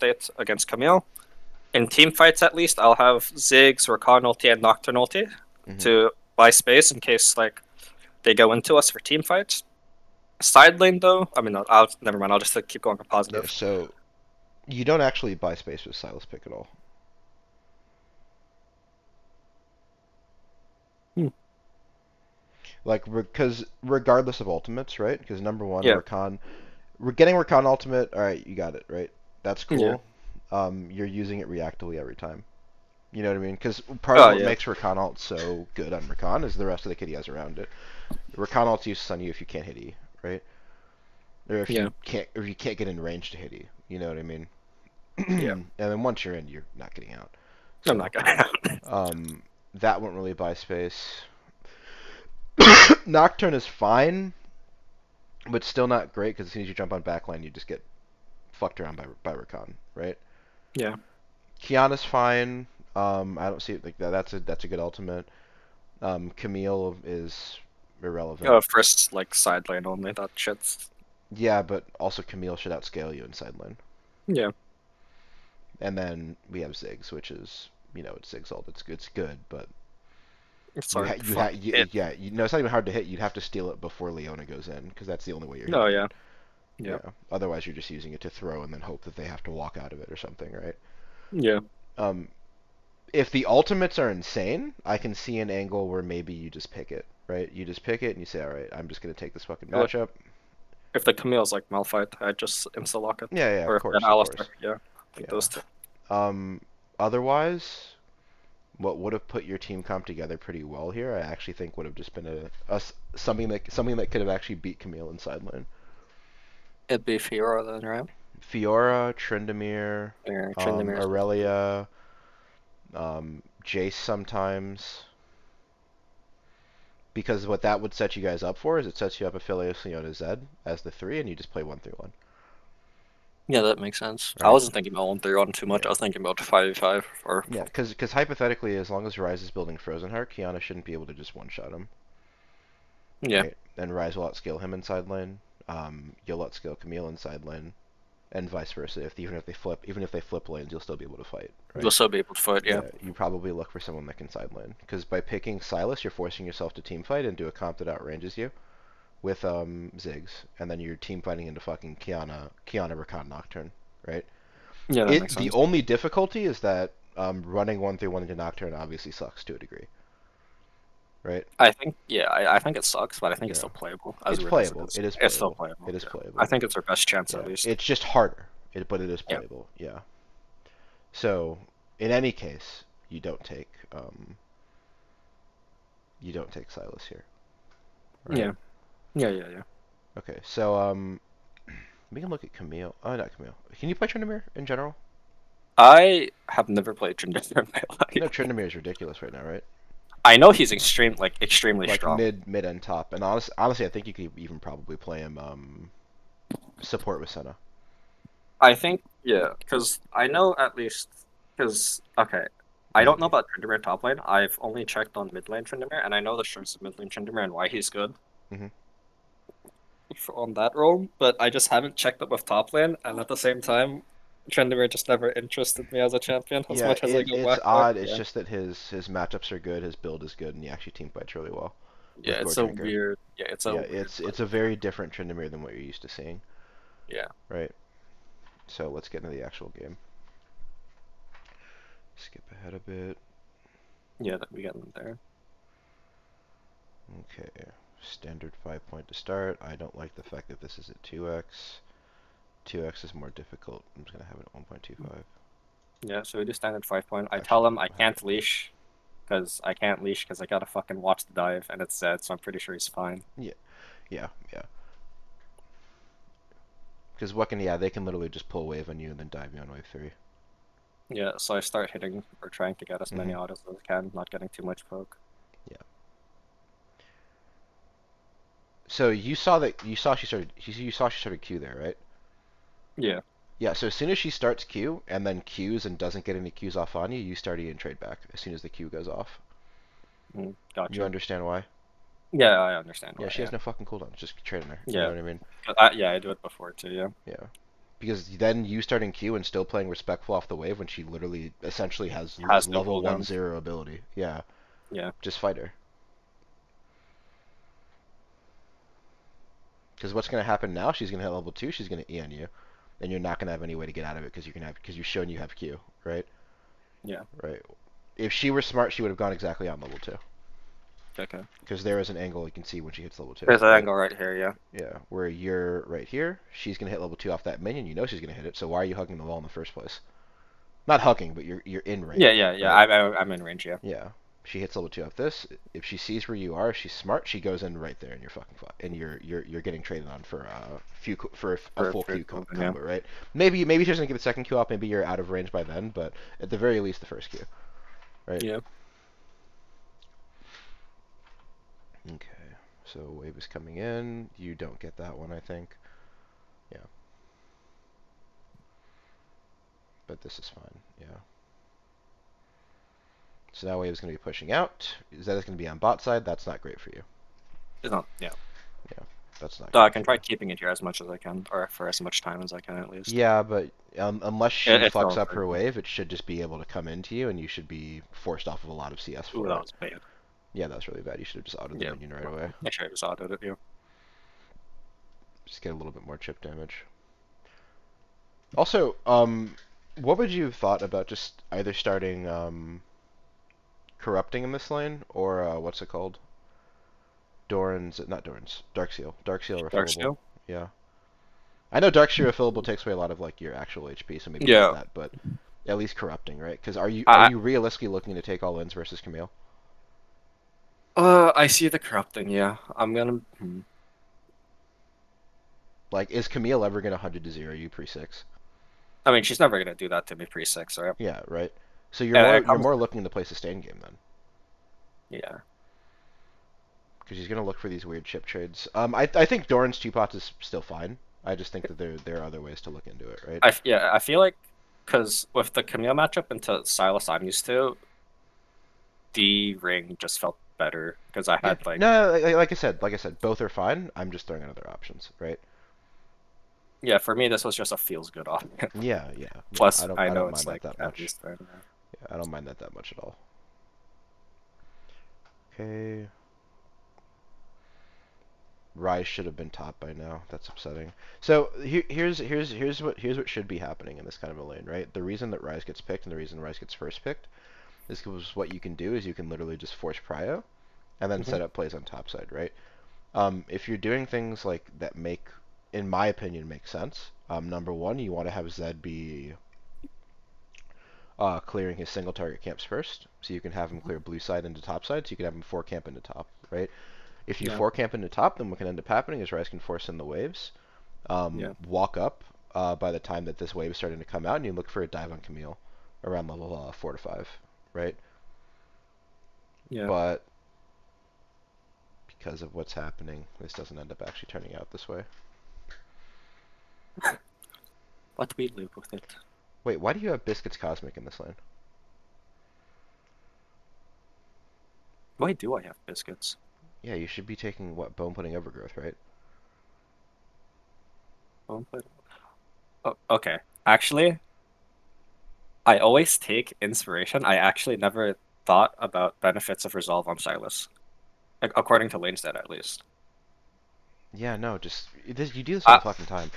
state against Camille. In team fights, at least, I'll have Ziggs, Rakan ulti, and Nocturne ulti to buy space in case like they go into us for team fights. Side lane, though, I mean, I'll never mind. I'll just keep going for Yeah, positive. so you don't actually buy space with Silas pick at all. Hmm. Like, because regardless of ultimates, right? Because number one, Yeah, Rakan, we're getting Rakan ultimate. All right, you got it, right? That's yeah. cool. You're using it reactively every time. You know what I mean? Because part of Oh, what yeah. makes Rakan ult so good on Rakan is the rest of the kit he has around it. Rakan ult's useless on you if you can't hit E, right? Or Yeah, if you can't get in range to hit E. You know what I mean? yeah. And then once you're in, you're not getting out. I'm So not gonna. um, that won't really buy space. Nocturne is fine, but still not great because as soon as you jump on backline, you just get fucked around by Rakan, right? Yeah. Kiana's fine. I don't see it like that. That's a good ultimate. Camille is irrelevant. First, like, side lane only. That shit's. Yeah, but also Camille should outscale you in side lane. Yeah. And then we have Ziggs, which is it's Ziggs ult. It's good, but It's you hard ha to you ha fucking you, hit. yeah it's not even hard to hit. You'd have to steal it before Leona goes in because that's the only way you're Oh, hitting it. yeah. Yeah. Yeah. Otherwise, you're just using it to throw and then hope that they have to walk out of it or something, right? Yeah. Um, if the ultimates are insane, I can see an angle where maybe you just pick it, right? You just pick it and you say, all right, I'm just gonna take this fucking Like, matchup. if the Camille's like Malphite, I just insta lock it. Yeah, yeah, Or of if an course, of Alistar, course. yeah. Like Yeah. those two. Um, otherwise, what would have put your team comp together pretty well here, I actually think would have just been something that could have actually beat Camille in side lane. It'd be Fiora then, right? Fiora, Tryndamere, Or Tryndamere. Aurelia, Jace sometimes. Because what that would set you guys up for is it sets you up Aphelios, Leona, Zed as the three, and you just play 1-3-1. Yeah, that makes sense. I Right? wasn't thinking about 1-3-1 too much. I Yeah. was thinking about 5v5 or. Yeah, because hypothetically, as long as Ryze is building Frozen Heart, Kiana shouldn't be able to just one-shot him, Yeah. right? And Ryze will outscale him inside lane. You'll outscale Camille inside lane, and vice versa. Even if they flip lanes, you'll still be able to fight, You'll right? still be able to fight, yeah. Yeah, you probably look for someone that can side lane, because by picking Silas, you're forcing yourself to team fight into a comp that outranges you with Ziggs, and then you're team fighting into fucking Kiana Rakan Nocturne, right? Yeah, that makes The sense. only difficulty is that running 1-3-1 into Nocturne obviously sucks to a degree, right? I think, yeah, I think it sucks, but I think it's Yeah, still playable, as it's weird as it playable. is. It is It's still playable. playable, It is yeah. I playable. think it's our best chance, at Yeah, least. it's just harder, but it is Yeah. playable. Yeah. So in any case, you don't take Silas here, right? Yeah. Yeah, yeah, yeah. Okay, so we can look at Camille. Oh, not Camille. Can you play Tryndamere in general? I have never played Tryndamere in my You know life. Tryndamere is ridiculous right now, right? I know he's extremely Like strong. mid and top. And honestly, I think you could even probably play him support with Senna. I think, yeah, because I know at least, because, okay, I don't know Maybe. about Tryndamere top lane. I've only checked on mid lane Tryndamere, and I know the strengths of mid lane Tryndamere and why he's good Hmm. on that role, but I just haven't checked up with top lane, and at the same time, Tryndamere just never interested me as a champion as Yeah, much as I go it's back there. odd. It's Yeah. just that his matchups are good, his build is good, and he actually team fights really well Yeah, with it's a Gordrinker. weird, yeah, it's a Yeah, weird, it's a very different Tryndamere than what you're used to seeing, yeah. right? So let's get into the actual game. Skip ahead a bit. Yeah, that we got in there. Okay, standard 5 point to start. I don't like the fact that this is at 2x. 2x is more difficult. I'm just gonna have it at 1.25. Yeah, so we do standard 5 point. I tell Actually, him I I'll have it can't at this. leash because I gotta fucking watch the dive, and it's Zed, so I'm pretty sure he's fine. Yeah, yeah, yeah. Because what can, yeah, they can literally just pull wave on you and then dive you on wave 3. Yeah, so I start hitting or trying to get as many Hmm. autos as I can, not getting too much poke. Yeah. So you saw she started Q there, right? Yeah. Yeah, so as soon as she starts Q and then Qs and doesn't get any Qs off on you, you start E and trade back as soon as the Q goes off. You Gotcha. understand why? Yeah, I understand Yeah, why, she yeah. has no fucking cooldown. Just trading her. You know Yeah. what I mean? Yeah, I do it before too, yeah. Yeah. Because then you starting Q and still playing respectful off the wave when she literally essentially has Has no level cooldown. 1/0 ability. Yeah, Yeah. just fight her. Because what's going to happen now? She's going to hit level 2. She's going to E on you, and you're not going to have any way to get out of it because you've shown you have Q, right? Yeah. Right. If she were smart, she would have gone exactly on level 2. Okay. Because there is an angle you can see when she hits level 2. There's an Right? angle right here. Yeah. Yeah, where you're right here, she's gonna hit level 2 off that minion. You know she's gonna hit it, so why are you hugging the wall in the first place? Not hugging, but you're in Yeah. range, Yeah. Yeah. right? I'm in range. Yeah. Yeah. She hits level 2 off this. If she sees where you are, if she's smart, she goes in right there, and you're fucking fine. And you're getting traded on for a full For Q yeah. combo, right? Maybe she doesn't get the second Q off. Maybe you're out of range by then, but at the very least, the first Q, right? Yeah. Okay. So wave is coming in. You don't get that one, I think. Yeah. But this is fine. Yeah. So now Wave's going to be pushing out. Zed going to be on bot side. That's not great for you. It's not. Yeah. Yeah, that's not So I great can for try you. keeping it here as much as I can, or for as much time as I can at least. Yeah, but unless she It's fucks all up for. her wave, it should just be able to come into you, and you should be forced off of a lot of CS Ooh, for that it. was bad. Yeah, that's really bad. You should have just autoed the Yeah. minion right away. Make sure I just autoed it. Yeah. Just get a little bit more chip damage. Also, what would you have thought about just either starting corrupting in this lane, or what's it called? Not Doran's, Darkseal. Darkseal Dark refillable. Steel. Yeah. I know Darkseer refillable takes away a lot of like your actual HP, so maybe not Yeah. that, but at least corrupting, right? Because are I you realistically looking to take all ins versus Camille? I see the corrupting. Yeah. I'm gonna. Like, is Camille ever gonna 100 to 0 you pre-6? I mean, she's never gonna do that to me pre-6, right? Yeah, right. So you're And more it you're comes. more looking to play sustain game then, Yeah. because he's gonna look for these weird chip trades. I think Doran's two pots is still fine. I just think that there are other ways to look into it, right? Yeah. I feel like because with the Camille matchup into Silas I'm used to, the ring just felt better because I Yeah, had like. no, like I said, both are fine. I'm just throwing out other options, right? Yeah, for me, this was just a feels good off. Yeah, yeah, yeah. Plus, I I know don't it's mind that like that at much. least right now. Yeah, I don't mind that that much at all. Okay. Rise should have been top by now. That's upsetting. So here's what should be happening in this kind of a lane, right? The reason that Rise gets picked and the reason Rise gets first picked is because what you can do is you can literally just force prio and then Hmm. set up plays on top side, right? If you're doing things like that make, in my opinion, make sense. Number one, you want to have Zed be clearing his single target camps first, so you can have him clear blue side into top side, so you can have him 4 camp into top, right? If you Yeah, 4 camp into top, then what can end up happening is Rise can force in the waves, yeah, walk up by the time that this wave is starting to come out, and you look for a dive on Camille around level 4 to 5, right? yeah. But because of what's happening, this doesn't end up actually turning out this way. But we live with it. Wait, why do you have Biscuits Cosmic in this lane? Why do I have biscuits? Yeah, you should be taking, what, Bone Pudding Overgrowth, right? Oh, okay. Actually, I always take inspiration. I actually never thought about benefits of resolve on Silas, according to Lanestat at least. Yeah, no, just, you do this all I, the fucking time.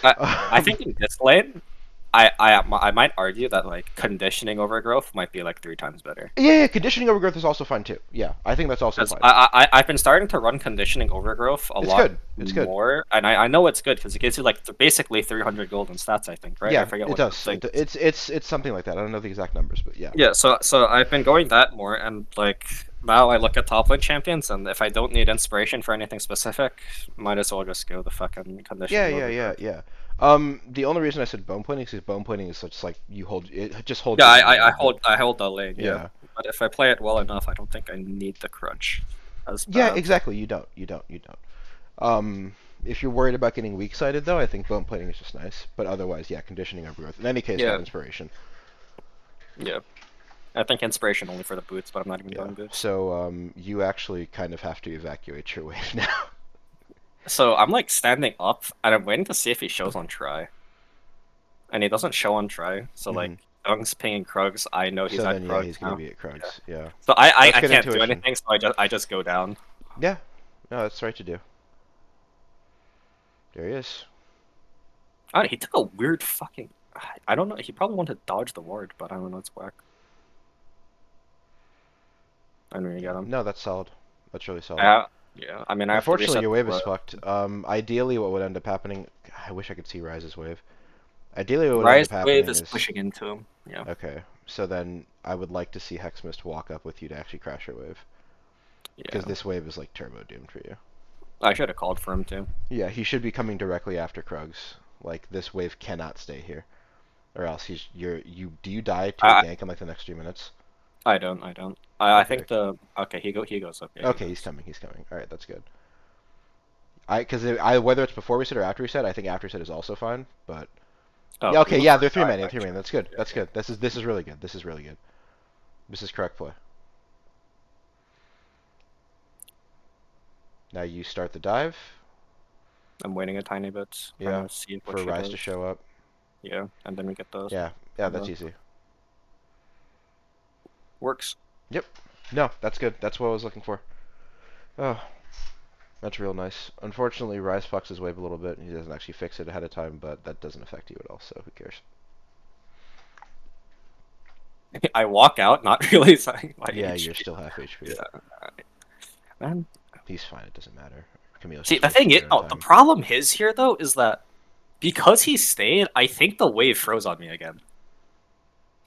I think in this lane, I might argue that like conditioning overgrowth might be like 3 times better. Yeah, conditioning overgrowth is also fine too. Yeah, I think that's also Because fine. I've been starting to run conditioning overgrowth a It's lot good. It's good. more, and I know it's good because it gives you like basically 300 golden stats. I think, right? I Yeah, forget it what the does. thing is. It's something like that. I don't know the exact numbers, but yeah. Yeah, so I've been going that more, and like now I look at top lane champions, and if I don't need inspiration for anything specific, might as well just go the fucking Yeah, conditioning yeah, yeah, overgrowth. yeah. The only reason I said bone pointing is because bone pointing is such like you hold it just holds Yeah, you in the lane, but I hold the lane, yeah. yeah. But if I play it well enough, I don't think I need the crunch as Yeah, bad. exactly. You don't. If you're worried about getting weak sided though, I think bone plating is just nice. But otherwise, yeah, conditioning overgrowth. In any case, Yeah, not inspiration. yeah. I think inspiration only for the boots, but I'm not even Yeah. going boots. So you actually kind of have to evacuate your wave now. So I'm like standing up, and I'm waiting to see if he shows on try. and he doesn't show on try. So like Young's pinging Krugs, I know he's So at then, yeah, Krugs he's gonna now. be at Yeah. Krugs. Yeah. So Let's I get can't do intuition. anything, so I just go down. Yeah. No, that's right to do. There he is. I don't, he took a weird fucking. I don't know. He probably wanted to dodge the ward, but I don't know. It's whack. I don't really Yeah. get him. No, that's solid. That's really solid. Yeah. I mean, I have to Unfortunately, reset your the wave is flow. fucked. Ideally, what would end up happening... I wish I could see Rise's wave. Ideally, what would end Rise up wave happening is is... pushing into him. Yeah. Okay, so then I would like to see Hexmist walk up with you to actually crash your wave. Because Yeah. this wave is like turbo doomed for you. I should have called for him too. Yeah, he should be coming directly after Krugs. Like, this wave cannot stay here. Or else do you die to a I gank in like the next 3 minutes? I don't. I Okay. think he goes up. Yeah, Okay, he's coming. Alright, that's good. Because whether it's before reset or after reset, I think after reset is also fine. But Oh, yeah, he okay, looks yeah, like they're three that, man. actually. That's good. Yeah, That's yeah. good. This is really good. This is really good. This is correct play. Now you start the dive. I'm waiting a tiny bit, Yeah, trying to see what for she Rise does. to show up. Yeah, and then we get those. Yeah, that's easy. Works. Yep. No, that's good. That's what I was looking for. Oh, that's real nice. Unfortunately, Rise fucks his wave a little bit, and he doesn't actually fix it ahead of time, but that doesn't affect you at all, so who cares? I walk out, not realizing my Yeah, HP. you're still half HP. Yeah, man. He's fine. It doesn't matter. Camille's See, just the thing is, wasting the time. problem is here though is that because he stayed, I think the wave froze on me again.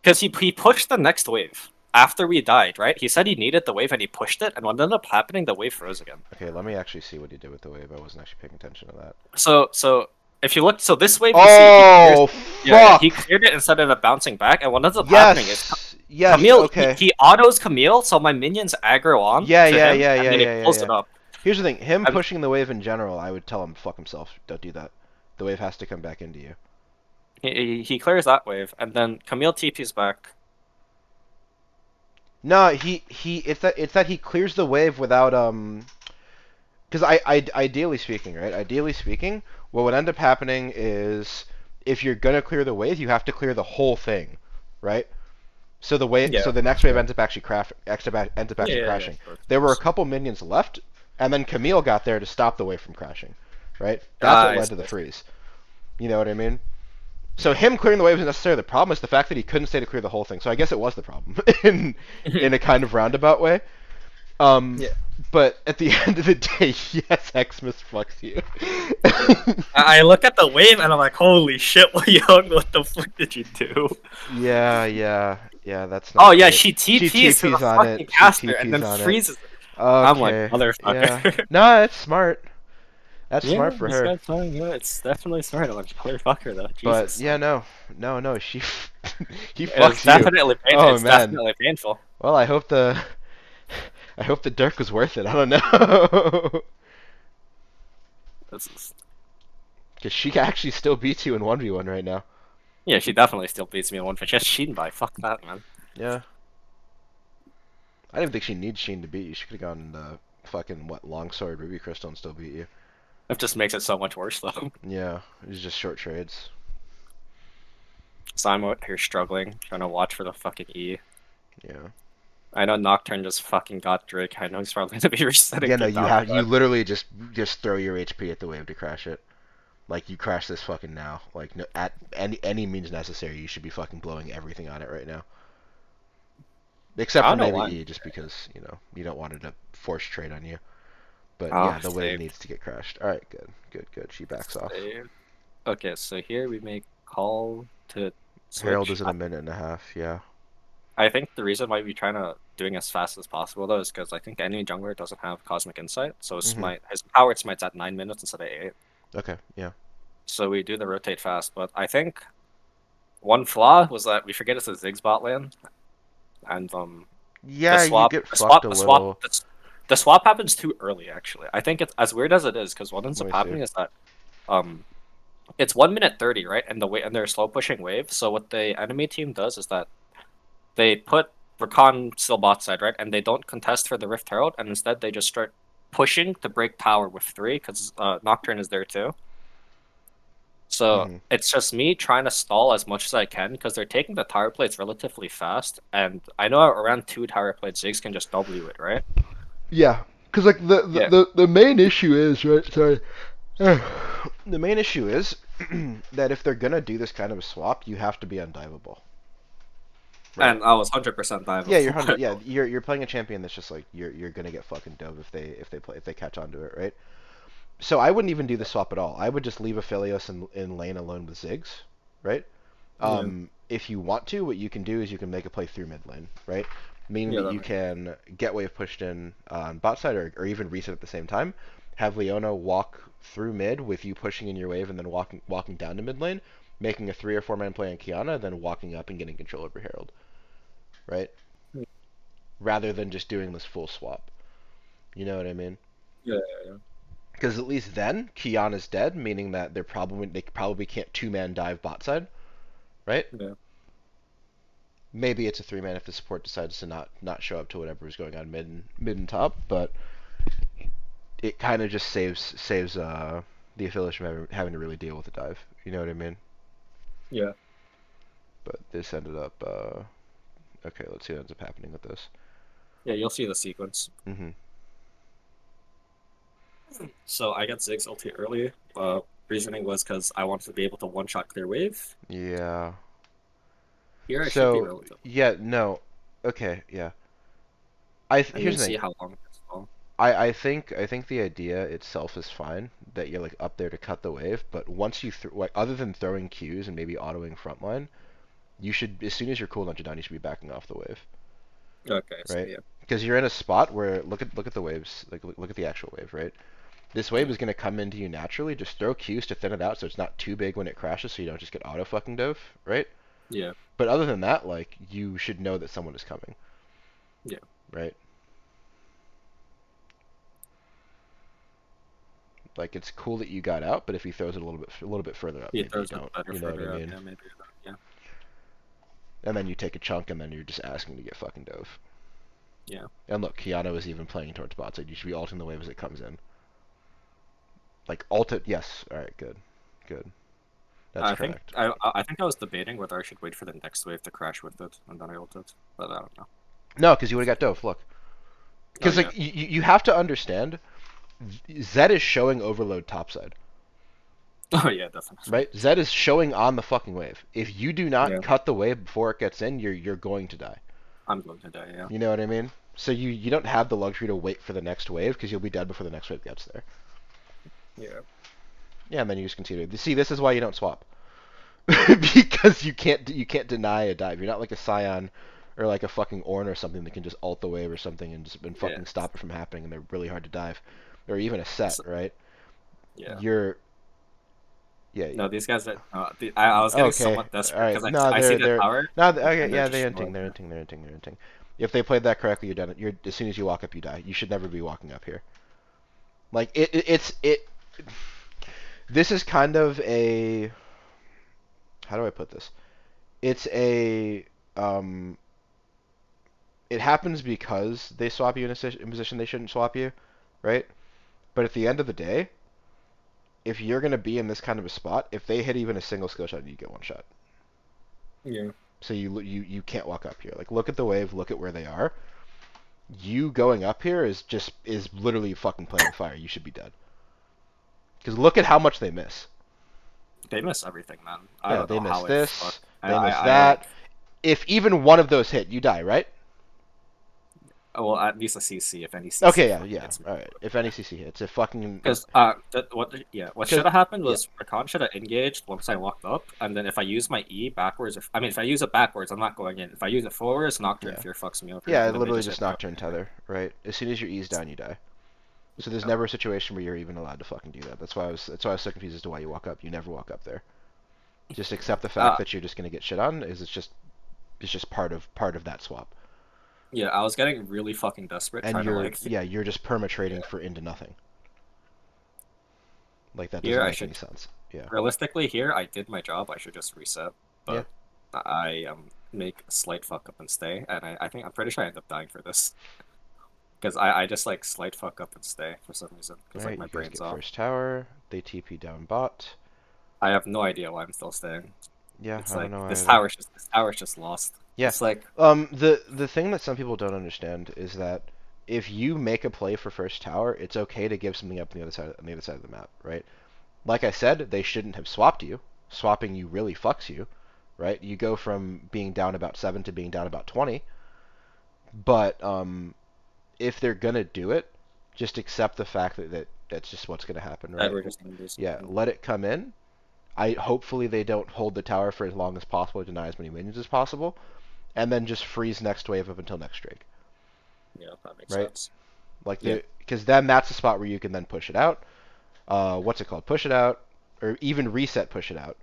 Because he pushed the next wave after we died, right? He said he needed the wave and he pushed it, and what ended up happening, the wave froze again. Okay, let me actually see what he did with the wave. I wasn't actually paying attention to that. So if you look, so this wave, Oh, yeah, fuck! he cleared it instead of bouncing back, and what ends up Yes! happening is Yes, Camille, okay. he autos Camille, so my minions aggro on Yeah, to yeah, him, yeah, and yeah, then he yeah, pulls yeah. it up. Here's the thing. Him And pushing the wave in general, I would tell him fuck himself. Don't do that. The wave has to come back into you. he clears that wave, and then Camille TP's back. No, it's that he clears the wave without because ideally speaking, right? Ideally speaking, what would end up happening is if you're gonna clear the wave, you have to clear the whole thing, right? So Yeah, the next wave ends up actually yeah, crashing. of There were a course. couple minions left, and then Camille got there to stop the wave from crashing, right? That's what I led to the see. freeze. You know what I mean? So him clearing the wave isn't necessarily the problem. It's the fact that he couldn't stay to clear the whole thing. So I guess it was the problem in a kind of roundabout way. Um, Yeah. but at the end of the day, yes, Xmas fucks you. I look at the wave and I'm like, holy shit, Young, what the fuck did you do? Yeah. That's not Oh yeah, great. she She TPs to the TPs on fucking it. She caster and TPs then on it. freezes. I'm like, Okay. Yeah. motherfucker. No, that's smart. That's Yeah, smart for this her. guy's fine. Yeah, it's definitely smart. I'm like, motherfucker, though. But Jesus. yeah, no. She he It was fucks you. definitely painful. Oh It's man. definitely painful. Well, I hope the Dirk was worth it. I don't know. This is... Because she actually still beats you in 1v1 right now. Yeah, she definitely still beats me in one for just Sheen by. Fuck that, man. Yeah. I didn't think she needs Sheen to beat you. She could have gone fucking, Longsword, Ruby Crystal and still beat you. It just makes it so much worse, though. Yeah, it was just short trades. So I'm out here struggling, trying to watch for the fucking E. Yeah. I know Nocturne just fucking got Drake. I know he's probably gonna be resetting. Yeah, no, down, you literally just throw your HP at the wave to crash it. Like, you crash this fucking now. Like, no, at any means necessary, you should be fucking blowing everything on it right now. Except I for don't know maybe why. E, just because, you don't want it to force trade on you. But Oh, yeah, the wave save. needs to get crashed. Alright, good. She backs off. Save. Okay, so here we make call to Herald switch. is in a minute and a half, yeah. I think the reason why we're trying to doing as fast as possible though is because I think any jungler doesn't have Cosmic Insight, so his his powered smite's at 9 minutes instead of 8. Okay, yeah. So we do the rotate fast, but I think one flaw was that we forget it's a Ziggs bot lane, and Yeah, the swap, you get the fucked swap, a the little. swap, the swap happens too early. Actually, I think it's as weird as it is because what ends Let up me see. happening is that it's 1 minute 30, right? And and they're slow pushing wave. So what the enemy team does is that they put Rakan still bot side, right? And they don't contest for the Rift Herald, and instead they just start pushing to break tower with 3 because Nocturne is there too. So Hmm. it's just me trying to stall as much as I can because they're taking the tower plates relatively fast, and I know around 2 tower plates, Ziggs can just W it, right? Yeah, because like Yeah, the main issue is right. Sorry. The main issue is that if they're gonna do this kind of a swap, you have to be undiveable, right? and I was 100% die Yeah, you're before. 100. Yeah, you're playing a champion that's just like you're gonna get fucking dove if they catch onto it, right? So I wouldn't even do the swap at all. I would just leave Aphelios in lane alone with Ziggs, right? Yeah, If you want to, what you can do is you can make a play through mid lane, right? Meaning yeah, that that you makes sense. can get wave pushed in on bot side or even reset at the same time. Have Leona walk through mid with you pushing in your wave and then walking down to mid lane, making a 3 or 4 man play on Kiana, then walking up and getting control over Herald, right? Rather than just doing this full swap. You know what I mean? Yeah, yeah, Because at least then Kiana's dead, meaning that they probably can't 2 man dive bot side, right? yeah, Maybe it's a 3 man if the support decides to not show up to whatever is going on mid and top, but it kind of just saves the affiliates from having to really deal with the dive. You know what I mean? yeah. But this ended up okay. Let's see what ends up happening with this. Yeah, you'll see the sequence. Hmm. So I got Ziggs ulti early. Reasoning was because I wanted to be able to one-shot clear wave. Yeah. Here I should be So relatively. yeah, no. Okay, yeah. And you Here's the see thing. how long it's long. I think the idea itself is fine that you're like up there to cut the wave, but once like other than throwing Qs and maybe autoing frontline, you should as soon as your cooldown are down, you should be backing off the wave, Okay, so right? yeah, Because you're in a spot where look at the waves, like look at the actual wave, right? This wave yeah, is gonna come into you naturally. Just throw Qs to thin it out so it's not too big when it crashes, so you don't just get auto fucking dove, right? yeah, But other than that, like you should know that someone is coming, yeah. right? Like it's cool that you got out, but if he throws it a little bit further up, He maybe you throws it don't. better You know what I further out. mean? Yeah, maybe. Yeah, And then you take a chunk, and then you're just asking to get fucking dove. yeah. And look, Kiana is even playing towards bot side. You should be ulting the wave as it comes in. Like ult it, yes. All right, good, good. That's I think correct. I think I was debating whether I should wait for the next wave to crash with it, and then I ulted. But I don't know. No, because you would have got dove. Look, Oh because yeah. like you have to understand, Zed is showing overload topside, Oh yeah, definitely. right? Zed is showing on the fucking wave. If you do not Yeah, cut the wave before it gets in, you're going to die. I'm going to die. Yeah. You know what I mean? So you don't have the luxury to wait for the next wave because you'll be dead before the next wave gets there. Yeah. Yeah, and then you just continue. See, this is why you don't swap. Because you can't deny a dive. You're not like a Scion or like a fucking Ornn or something that can just ult the wave or something and just Yeah. fucking stop it from happening and they're really hard to dive. Or even a set, So, right? yeah. You're yeah. No, these guys are. I was getting Okay, somewhat all desperate right. because No, I see the they're tower, no. Okay, and they're yeah, just they're inting. showing. They're inting. They're inting. They're inting. If they played that correctly, you're done. You're as soon as you walk up, you die. You should never be walking up here. Like it's. This is kind of a how do I put this? It's a um. It happens because they swap you in a position they shouldn't swap you, right? But at the end of the day, if you're gonna be in this kind of a spot, if they hit even a single skill shot, you get one shot. Yeah. So you can't walk up here. Like look at the wave, look at where they are. You going up here is literally fucking playing with fire. You should be dead. Because look at how much they miss. They miss everything, man. I Yeah, don't they know miss how it fuck. this, they miss that. Like. If even one of those hit, you die, right? Well, at least a CC if any CC Okay, yeah, fucking yeah. hits me. All right. If any CC hits, if fucking Because what because should have happened yeah, was Rakan should have engaged once I walked up, and then if I use my E backwards, I mean if I use it backwards, I'm not going in. If I use it forwards, Nocturne yeah, Fear fucks me over, yeah. and then they Literally just just hit me up. nocturne tether, right? As soon as your E's down, you die. So there's Yeah. never a situation where you're even allowed to fucking do that. That's why I was so confused as to why you walk up. You never walk up there. Just accept the fact Uh, that you're just gonna get shit on. It's just part of that swap. yeah, I was getting really fucking desperate And trying to you're like yeah you're just perma trading yeah. for into nothing. Like that Here doesn't I make any should sense. Yeah. realistically here I did my job. I should just reset, Yeah. but I make a slight fuck up and stay, and I think I'm pretty sure I end up dying for this because I just like slight fuck up and stay for some reason All because like right. my You guys brain's get off. first tower. They TP down bot. I have no idea why I'm still staying. Yeah, It's I don't like know either. this tower's just lost. Yeah. It's like The thing that some people don't understand is that if you make a play for first tower, it's okay to give something up on the other side of the map, right? Like I said, they shouldn't have swapped you. Swapping you really fucks you, right? You go from being down about 7 to being down about 20. But if they're gonna do it, just accept the fact that that's just what's gonna happen, that right? we're just gonna lose. Yeah, let it come in. I hopefully they don't hold the tower for as long as possible, deny as many minions as possible, and then just freeze next wave up until next Drake, Yeah, that makes right? sense. Like Yeah. because then that's the spot where you can then push it out. What's it called? Push it out, or even reset, push it out,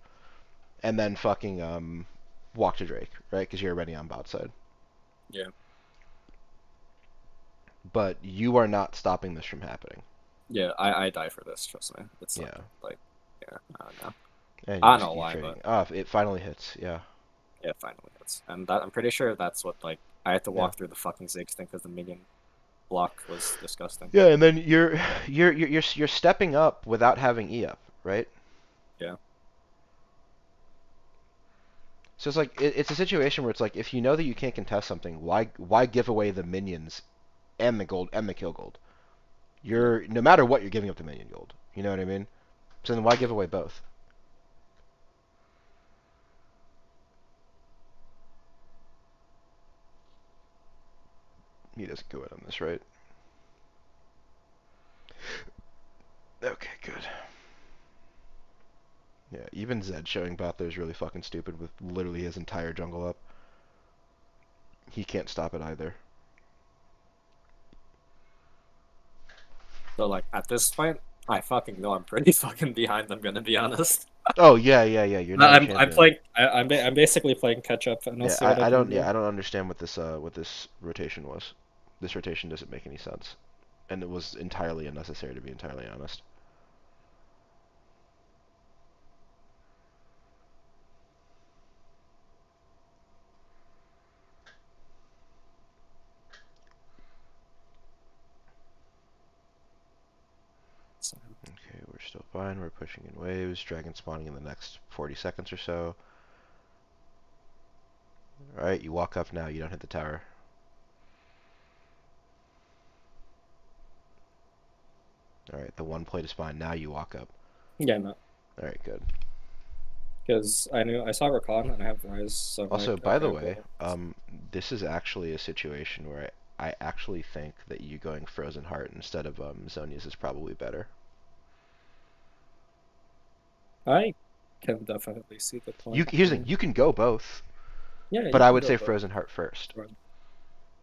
and then fucking walk to Drake, right? Because you're already on bot side. Yeah. But you are not stopping this from happening. Yeah, I die for this, trust me. It's Yeah. like yeah, I don't know. And you I don't just know keep why, trading. but Ah, it finally hits. Yeah. yeah, finally it's and that I'm pretty sure that's what like I had to Yeah. walk through the fucking Ziggs thing because the minion block was disgusting. Yeah, and then you're stepping up without having E up, right? Yeah. So it's like it's a situation where it's like if you know that you can't contest something, why give away the minions and the gold and the kill gold? Yeah. You're no matter what, you're giving up the minion gold. You know what I mean? So then why give away both? He doesn't go in on this, right? Okay, good. Yeah, even Zed showing bot there is really fucking stupid with literally his entire jungle up. He can't stop it either. So like at this point, I fucking know I'm pretty fucking behind. I'm gonna be honest. Oh yeah. You're not a I'm champion. playing. I'm basically playing catch up, and I'll Yeah, see what I can do. I don't understand what this rotation was. This rotation doesn't make any sense, and it was entirely unnecessary to be entirely honest. So, Okay, we're still fine. We're pushing in waves. Dragon spawning in the next 40 seconds or so. All right, you walk up now. You don't hit the tower. All right, the one plate is fine. Now you walk up. yeah, no, All right, good. because I saw Rakan and I have Rise, so I'm Also, like, by the okay, way, well, this is actually a situation where I actually think that you going Frozen Heart instead of Zonia's is probably better. I can definitely see the point. Here's the Yeah, thing, you can go both, yeah, but you I can would go say both. Frozen Heart first,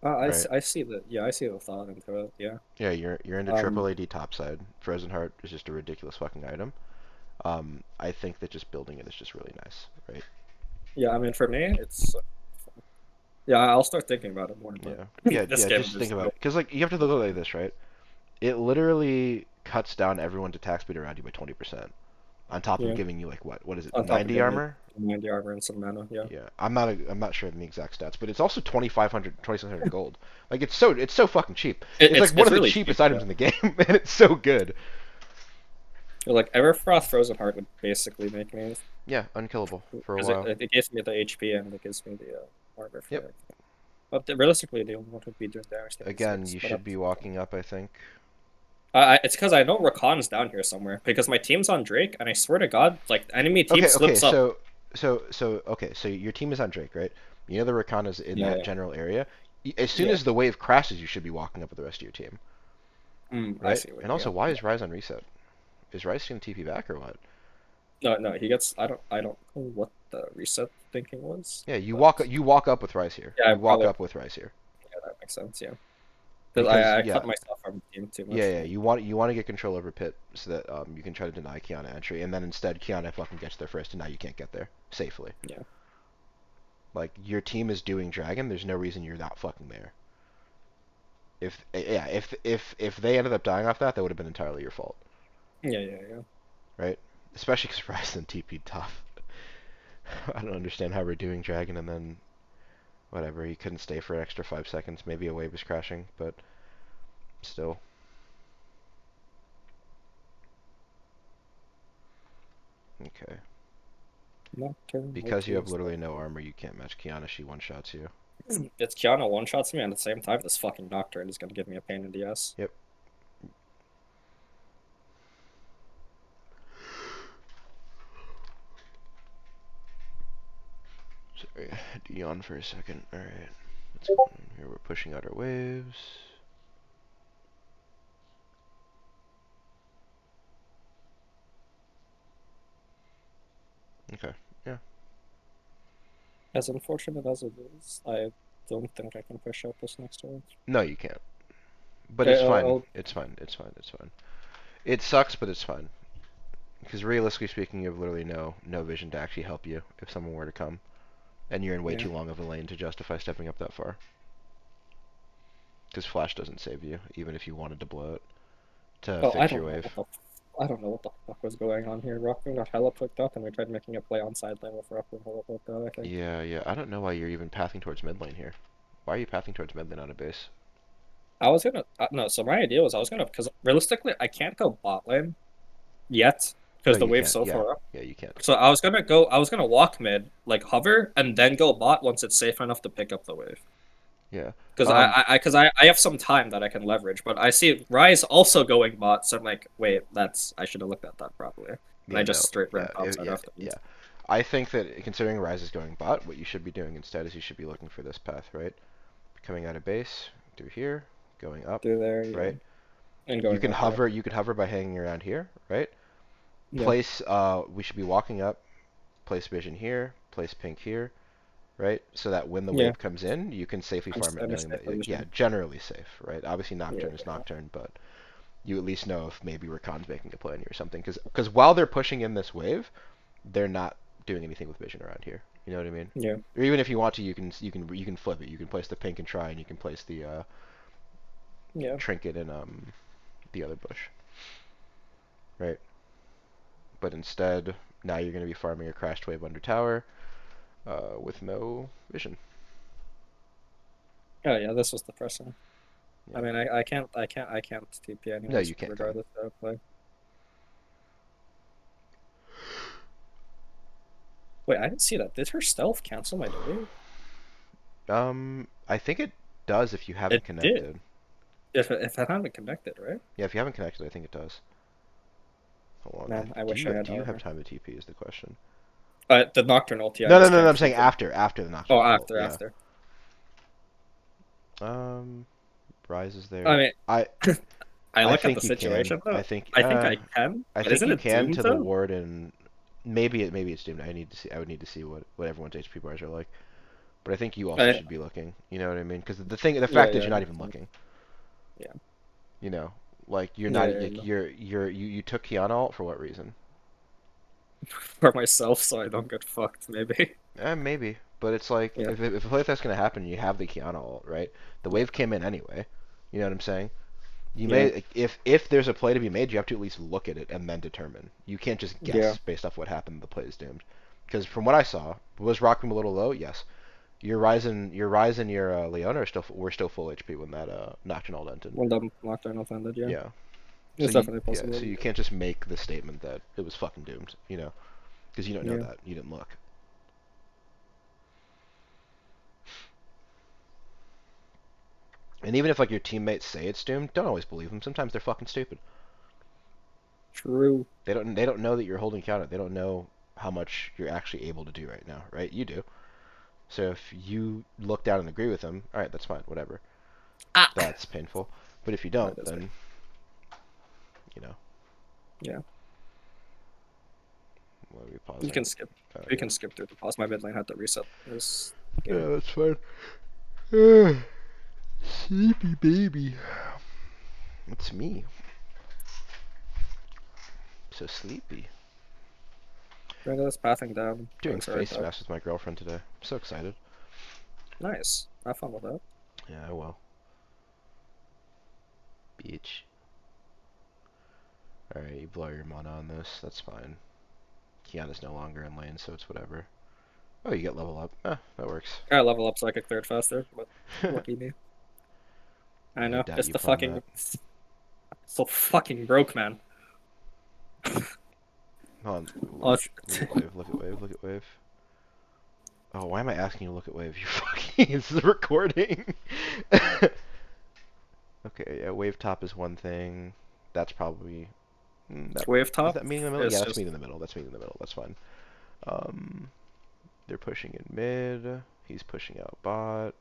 right? I see the I see the thought into it. Yeah. Yeah, you're into triple Um. AD topside. Frozen Heart is just a ridiculous fucking item. I think that just building it is just really nice, right? Yeah. I mean, for me, it's yeah. I'll start thinking about it more, but this Yeah. game Just think just about it, because like you have to look at it like this, right? It literally cuts down everyone's attack speed around you by 20%. On top of yeah. giving you like what is it, On top of 90 giving me armor? 90 armor and some mana. Yeah. Yeah, I'm not sure of the exact stats, but it's also 2,500, 2,600 gold. Like it's so fucking cheap. It's like one It's of the really cheapest cheap. items Yeah. in the game, and it's so good. Like Everfrost Frozen Heart would basically make me Yeah, unkillable for a because while. it gives me the HP and it gives me the armor for Yep. everything. But realistically, the only one who'd be doing damage to me is Again, six. you But should be walking up, I think. it's because I know Rakan's down here somewhere because my team's on Drake, and I swear to God, like the enemy team Okay, slips up. so your team is on Drake, right? You know the Rakana's in Yeah, that yeah, general area. As soon yeah. as the wave crashes, you should be walking up with the rest of your team, I right? see. What And you also, got. why is Rise on reset? Is Rise gonna TP back or what? No, no, he gets. I don't know what the reset thinking was, Yeah, but you walk up with Rise here. yeah, I You walk probably up with Rise here. yeah, that makes sense. Yeah, because Because I yeah, cut myself from the team too yeah, much. yeah. Yeah, You want to get control over Pit so that you can try to deny Kiana entry, and then instead Kiana fucking gets there first, and now you can't get there safely. yeah, Like your team is doing Dragon, there's no reason you're not fucking there. If they ended up dying off that, that would have been entirely your fault, yeah. right? Especially because Ryzen TP'd top. I don't understand how we're doing Dragon and then whatever. He couldn't stay for an extra 5 seconds. Maybe a wave was crashing, but still. Okay. Nocturne Because ulti you have is literally no armor, you can't match Kiana. She one-shots you. It's Kiana one-shots me, and at the same time, this fucking Nocturne is gonna give me a pain in the ass. Yep. Sorry, I had to yawn for a second. Alright. Let's go in here. We're pushing out our waves. Okay. Yeah. As unfortunate as it is, I don't think I can push out this next wave. No, you can't. But Okay, it's fine. I'll It's fine. It's fine. It's fine. It sucks, but it's fine. Because realistically speaking, you have literally no vision to actually help you if someone were to come, and you're in way yeah. too long of a lane to justify stepping up that far. Because flash doesn't save you, even if you wanted to blow it to Oh, fix your wave. I don't know what the fuck was going on here. Raccoon got hella picked up, and we tried making a play on side lane with Raccoon hella picked up, I think. Yeah, yeah. I don't know why you're even pathing towards mid lane here. Why are you pathing towards mid lane on a base? I was gonna no. So my idea was I was gonna because realistically I can't go bot lane yet No, because the you wave's can't. so Yeah, far up. yeah, you can't. So I was gonna go. I was gonna walk mid, like hover, and then go bot once it's safe enough to pick up the wave. Yeah. Because I have some time that I can leverage, but I see Rise also going bot, so I'm like, wait, I should have looked at that properly, and I Yeah, just no. straight ran Yeah, topside yeah, afterwards. yeah. I think that considering Rise is going bot, what you should be doing instead is you should be looking for this path, right? Coming out of base, through here, going up, Through there, yeah, right? and You going can right there. hover. You could hover by hanging around here, right? Yeah, Place. We should be walking up. Place vision here. Place pink here, right? So that when the yeah, wave comes in, you can safely farm it, I'm a knowing safe that yeah, position. generally safe, right? Obviously Yeah, Nocturne is Nocturne, but you at least know if maybe Rakan's making a play on you or something. Because while they're pushing in this wave, they're not doing anything with vision around here. You know what I mean? yeah, Or even if you want to, you can flip it. You can place the pink and try, and you can place the yeah. trinket in the other bush, right? But instead, now you're going to be farming a crashed wave under tower with no vision. Oh yeah, this was depressing. I Yeah. mean, I can't TP No, anyways, you can't die. regardless of how I play. Wait, I didn't see that. Did her stealth cancel my delay? I think it does if you haven't It did. connected. If I haven't connected, right? Yeah, if you haven't connected, I think it does. Hold on. Man, I Do wish you I had do you have armor. time to TP is the question. The Nocturne ulti I No, no, just no, no. came I'm through saying for. after the Oh, Nocturne ult. after, Yeah. after. Um, Rise is I there. mean, I I I look at the think you can. situation though. I think I think I can, I but think isn't you it can doomed to the though? ward and maybe it's doomed. I would need to see what everyone's HP bars are like. But I think you also I, should be looking. You know what I mean? Because the yeah, fact is yeah, you're not even 100%. looking. Yeah, You know, like you're yeah, not. yeah, no. You took Kiana ult for what reason? For myself, so I don't get fucked. Maybe. Maybe. But it's like Yeah, if a play like that's gonna happen, you have the Kiana ult, right? The yeah, wave came in anyway. You know what I'm saying? You yeah, may if there's a play to be made, you have to at least look at it and then determine. You can't just yeah. guess based off what happened. The play is doomed. Because from what I saw, was Rockroom a little low? Yes. Your Leona were still full HP when that Nocturnal ended. When the Nocturne offended, yeah, Yeah. So it's definitely possible. so you can't just make the statement that it was fucking doomed, you know, because you don't know Yeah, that. You didn't look. And even if like your teammates say it's doomed, don't always believe them. Sometimes they're fucking stupid. true. They don't know that you're holding counter. They don't know how much you're actually able to do right now, right? You do. So if you look down and agree with them, all right, that's fine, whatever. Ah, That's painful. But if you that don't, is then you know, yeah. what are we You pausing? can skip. Oh, We yeah. can skip through the pause. My mid lane had to reset this Yeah, game. that's fine. Sleepy baby. It's me. So sleepy. Right, that's pathing down. Doing Going to our face top. mask with my girlfriend today. I'm so excited. Nice. Have fun with that. Yeah, I will. Beach. Alright, you blow your mana on this. That's fine. Kiana's no longer in lane, so it's whatever. Oh, you get level up. Ah, that works. I level up so I could clear it faster, but lucky me. I I know. doubt It's you the farm fucking that. so fucking broke, man. Hold on. Oh, Look at wave. Look at wave. Look at wave. Oh, why am I asking you to look at wave? You fucking. This is recording. Okay, yeah, wave top is one thing. That's probably. wave Is top that meeting in the middle? is Yeah, that's just meeting in the middle. That's meeting in the middle. That's fine. They're pushing in mid. He's pushing out bot.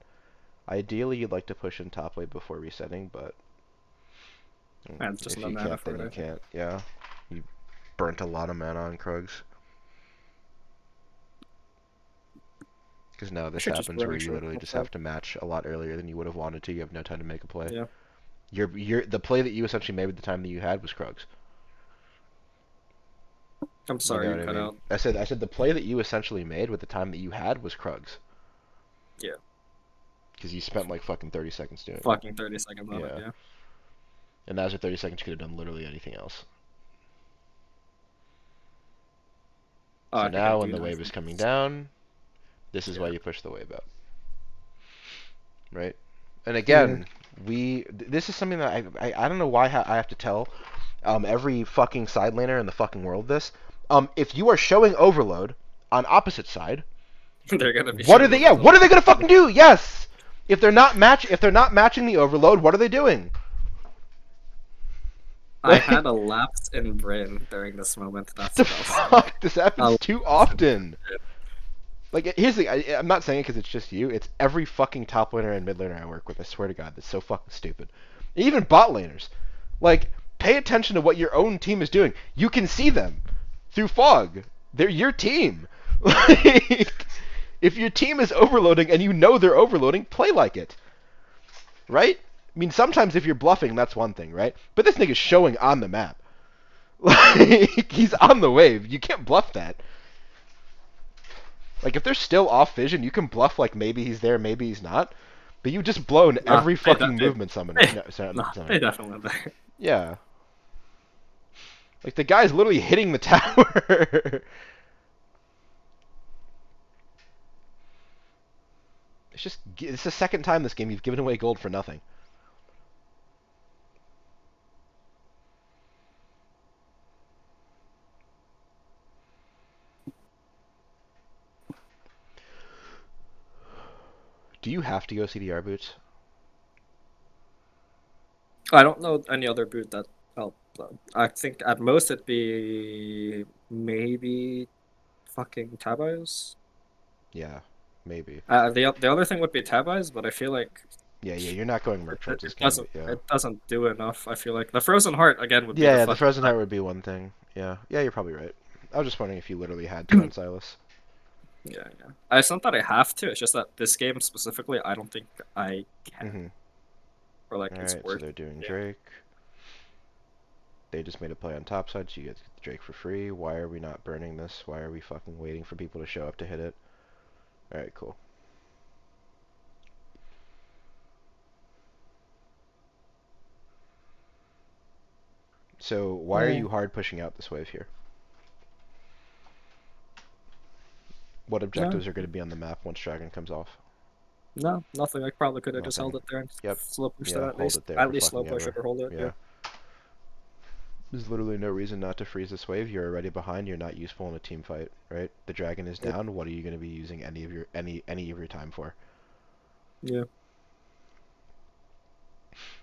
Ideally, you'd like to push in top wave before resetting, but and just if no you mana can't, for then it. you I think. can't. Yeah, you burnt a lot of mana on Krugs. Because now I this should just happens where running you short. literally just have to match a lot earlier than you would have wanted to. You have no time to make a play. Yeah. The play that you essentially made with the time that you had was Krugs. I'm You sorry know you what I cut mean? out. I said the play that you essentially made with the time that you had was Krugs. Yeah. Because you spent like fucking 30 seconds doing it. Fucking 30 seconds on it. Yeah. Yeah. And as your 30 seconds, you could have done literally anything else. Oh, So I think I now do when the know. wave is coming down, this is why Yeah. you push the wave up. Right? And Yeah. again, this is something that I don't know why I have to tell every fucking side laner in the fucking world this. If you are showing overload on opposite side, They're gonna be what are showing they? Yeah, overload. what are they gonna fucking do? Yes. If they're not matching the overload, what are they doing? I had a lapse in brain during this moment. What That's the what I'll say. fuck? This A happens too lapse in often. brain. Like, here's the I'm not saying it because it's just you. It's every fucking top laner and mid laner I work with. I swear to God, that's so fucking stupid. Even bot laners. Like, pay attention to what your own team is doing. You can see them through fog. They're your team. Like, if your team is overloading and you know they're overloading, play like it. Right? I mean, sometimes if you're bluffing, that's one thing, right? But this nigga's showing on the map. Like, he's on the wave. You can't bluff that. Like, if they're still off vision, you can bluff like maybe he's there, maybe he's not. But you just blown Nah, every fucking movement summoner. No, nah, sorry. they definitely there. Yeah. Like, the guy's literally hitting the tower. It's the second time this game you've given away gold for nothing. Do you have to go CDR boots? I don't know any other boot that helped though. I think at most it'd be maybe fucking Tabis. Yeah, maybe. The other thing would be Tabis, but I feel like Yeah, you're not going Merc Charge this game, but yeah. it doesn't do enough. I feel like the Frozen Heart again would be the Yeah, the fucking Frozen Heart would be one thing. Yeah, you're probably right. I was just wondering if you literally had to on Silas. yeah, yeah. It's not that I have to. It's just that this game specifically, I don't think I can. Mm-hmm. Or like it's Alright, so worth. they're doing Yeah. Drake. They just made a play on top side, so you get Drake for free. Why are we not burning this? Why are we fucking waiting for people to show up to hit it? Alright, cool. So, why are you hard pushing out this wave here? What No, objectives are going to be on the map once Dragon comes off? no, nothing. I probably could have just held Nothing. it there and Yep. slow pushed it Yeah, at hold least. it there At for least slow fucking push it ever. or hold it. Yeah. There's literally no reason not to freeze this wave. You're already behind. You're not useful in a team fight, right? The dragon is down. What are you going to be using any of your time for? Yeah.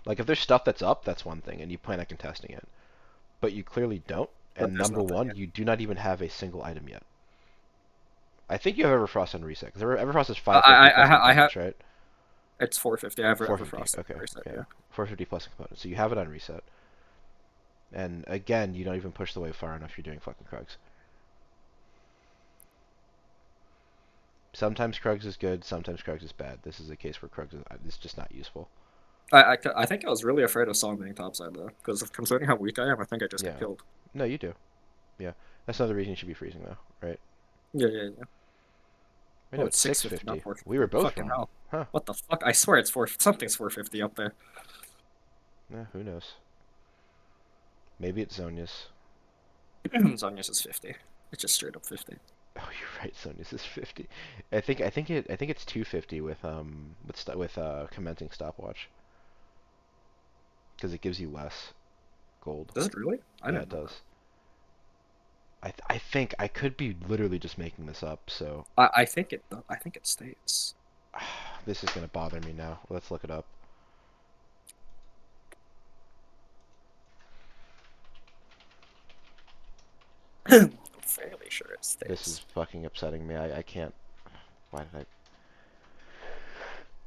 Like, if there's stuff that's up, that's one thing, and you plan on contesting it. But you clearly don't. But And there's number nothing. one, you do not even have a single item yet. I think you have Everfrost on reset, because Everfrost is 550 plus I have. components, right? It's 450. I have 450. Everfrost. Okay, Reset, yeah. yeah. 450 plus components. So you have it on reset. And again, you don't even push the wave far enough. You're doing fucking Krugs. Sometimes Krugs is good. Sometimes Krugs is bad. This is a case where Krugs is just not useful. I think I was really afraid of Song being topside though, because considering how weak I am, I think I just get Yeah. killed. No, you do. Yeah. That's another reason you should be freezing though, right? Yeah, yeah, yeah. I Oh, know it's it's 650, not 650. 450. We were both Fucking wrong. hell. Huh. What the fuck? I swear it's something's 450 up there. Who knows? Maybe it's Zonia's. Zonya's is 50. It's just straight up 50. Oh, you're right. Sony's is 50. I think it's 250 with commenting stopwatch because it gives you less gold. Does it really? I Yeah, didn't it know does. I think I could be literally just making this up, so I think it states. this is gonna bother me now. Let's look it up. I'm fairly sure it This is states. fucking upsetting me. I can't. Why did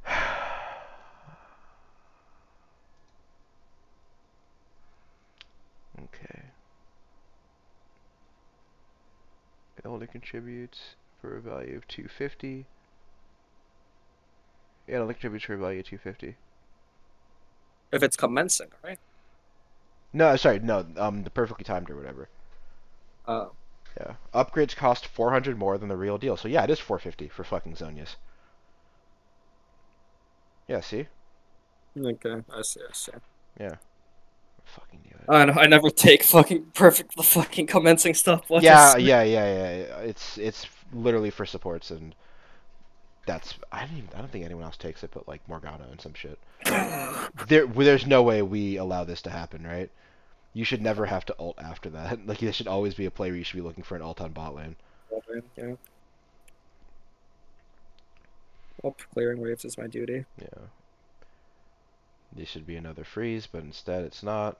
I? Okay. It only contributes for a value of 250. Yeah, it only contributes for a value of 250. If it's commencing, right? No, sorry, no. The perfectly timed or whatever. Uh, Yeah. Upgrades cost 400 more than the real deal. So yeah, it is 450 for fucking Zonias. Yeah, see? okay, I see, I see. Yeah. Fucking knew it. I know, I never take fucking perfect the fucking commencing Yeah, stopwatches. yeah. It's literally for supports, and that's I don't think anyone else takes it, but like Morgana and some shit. There's no way we allow this to happen, right? You should never have to ult after that. Like there should always be a play where you should be looking for an ult on bot lane. Yeah. Well, clearing waves is my duty. Yeah. This should be another freeze, but instead it's not.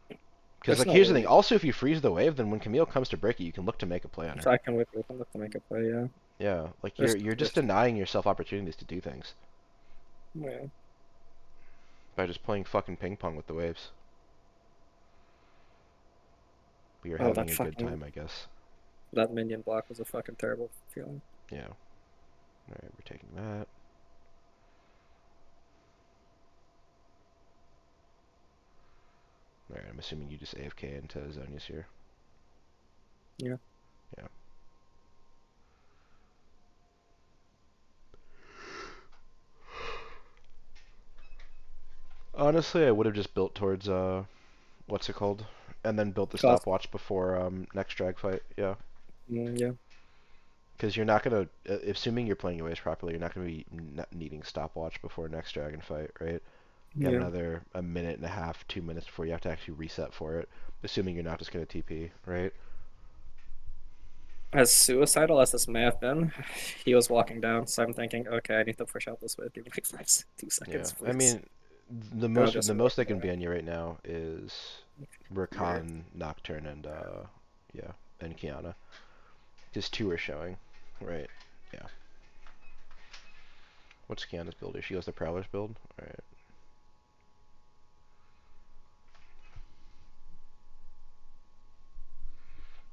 Because There's like no here's the thing. way. Also, if you freeze the wave, then when Camille comes to break it, you can look to make a play on her. So I can whip open to make a play, yeah. Yeah, like There's you're just there's denying yourself opportunities to do things yeah. by just playing fucking ping pong with the waves. But you're Oh, having that a good fucking time, I guess. that minion block was a fucking terrible feeling. Yeah. Alright, we're taking that. Alright, I'm assuming you just AFK into Zonius here. Yeah. Yeah. Honestly, I would have just built towards, what's it called? And then built the Cost. stopwatch before, next drag fight. Yeah. Yeah. Because you're not gonna, assuming you're playing your waves properly, you're not gonna be needing stopwatch before next dragon fight, right? You got Yeah. another a minute and a half, 2 minutes before you have to actually reset for it. Assuming you're not just gonna TP, right? As suicidal as this may have been, he was walking down, so I'm thinking, okay, I need to push out this wave. Give me like 2 seconds, Yeah. I please. mean, the I'll most just the wait most they can for ban you right now is it. Rakan, Nocturne, and yeah, and Kiana. Just two are showing, right? Yeah. What's Kiana's build? She goes the Prowler's build. All right.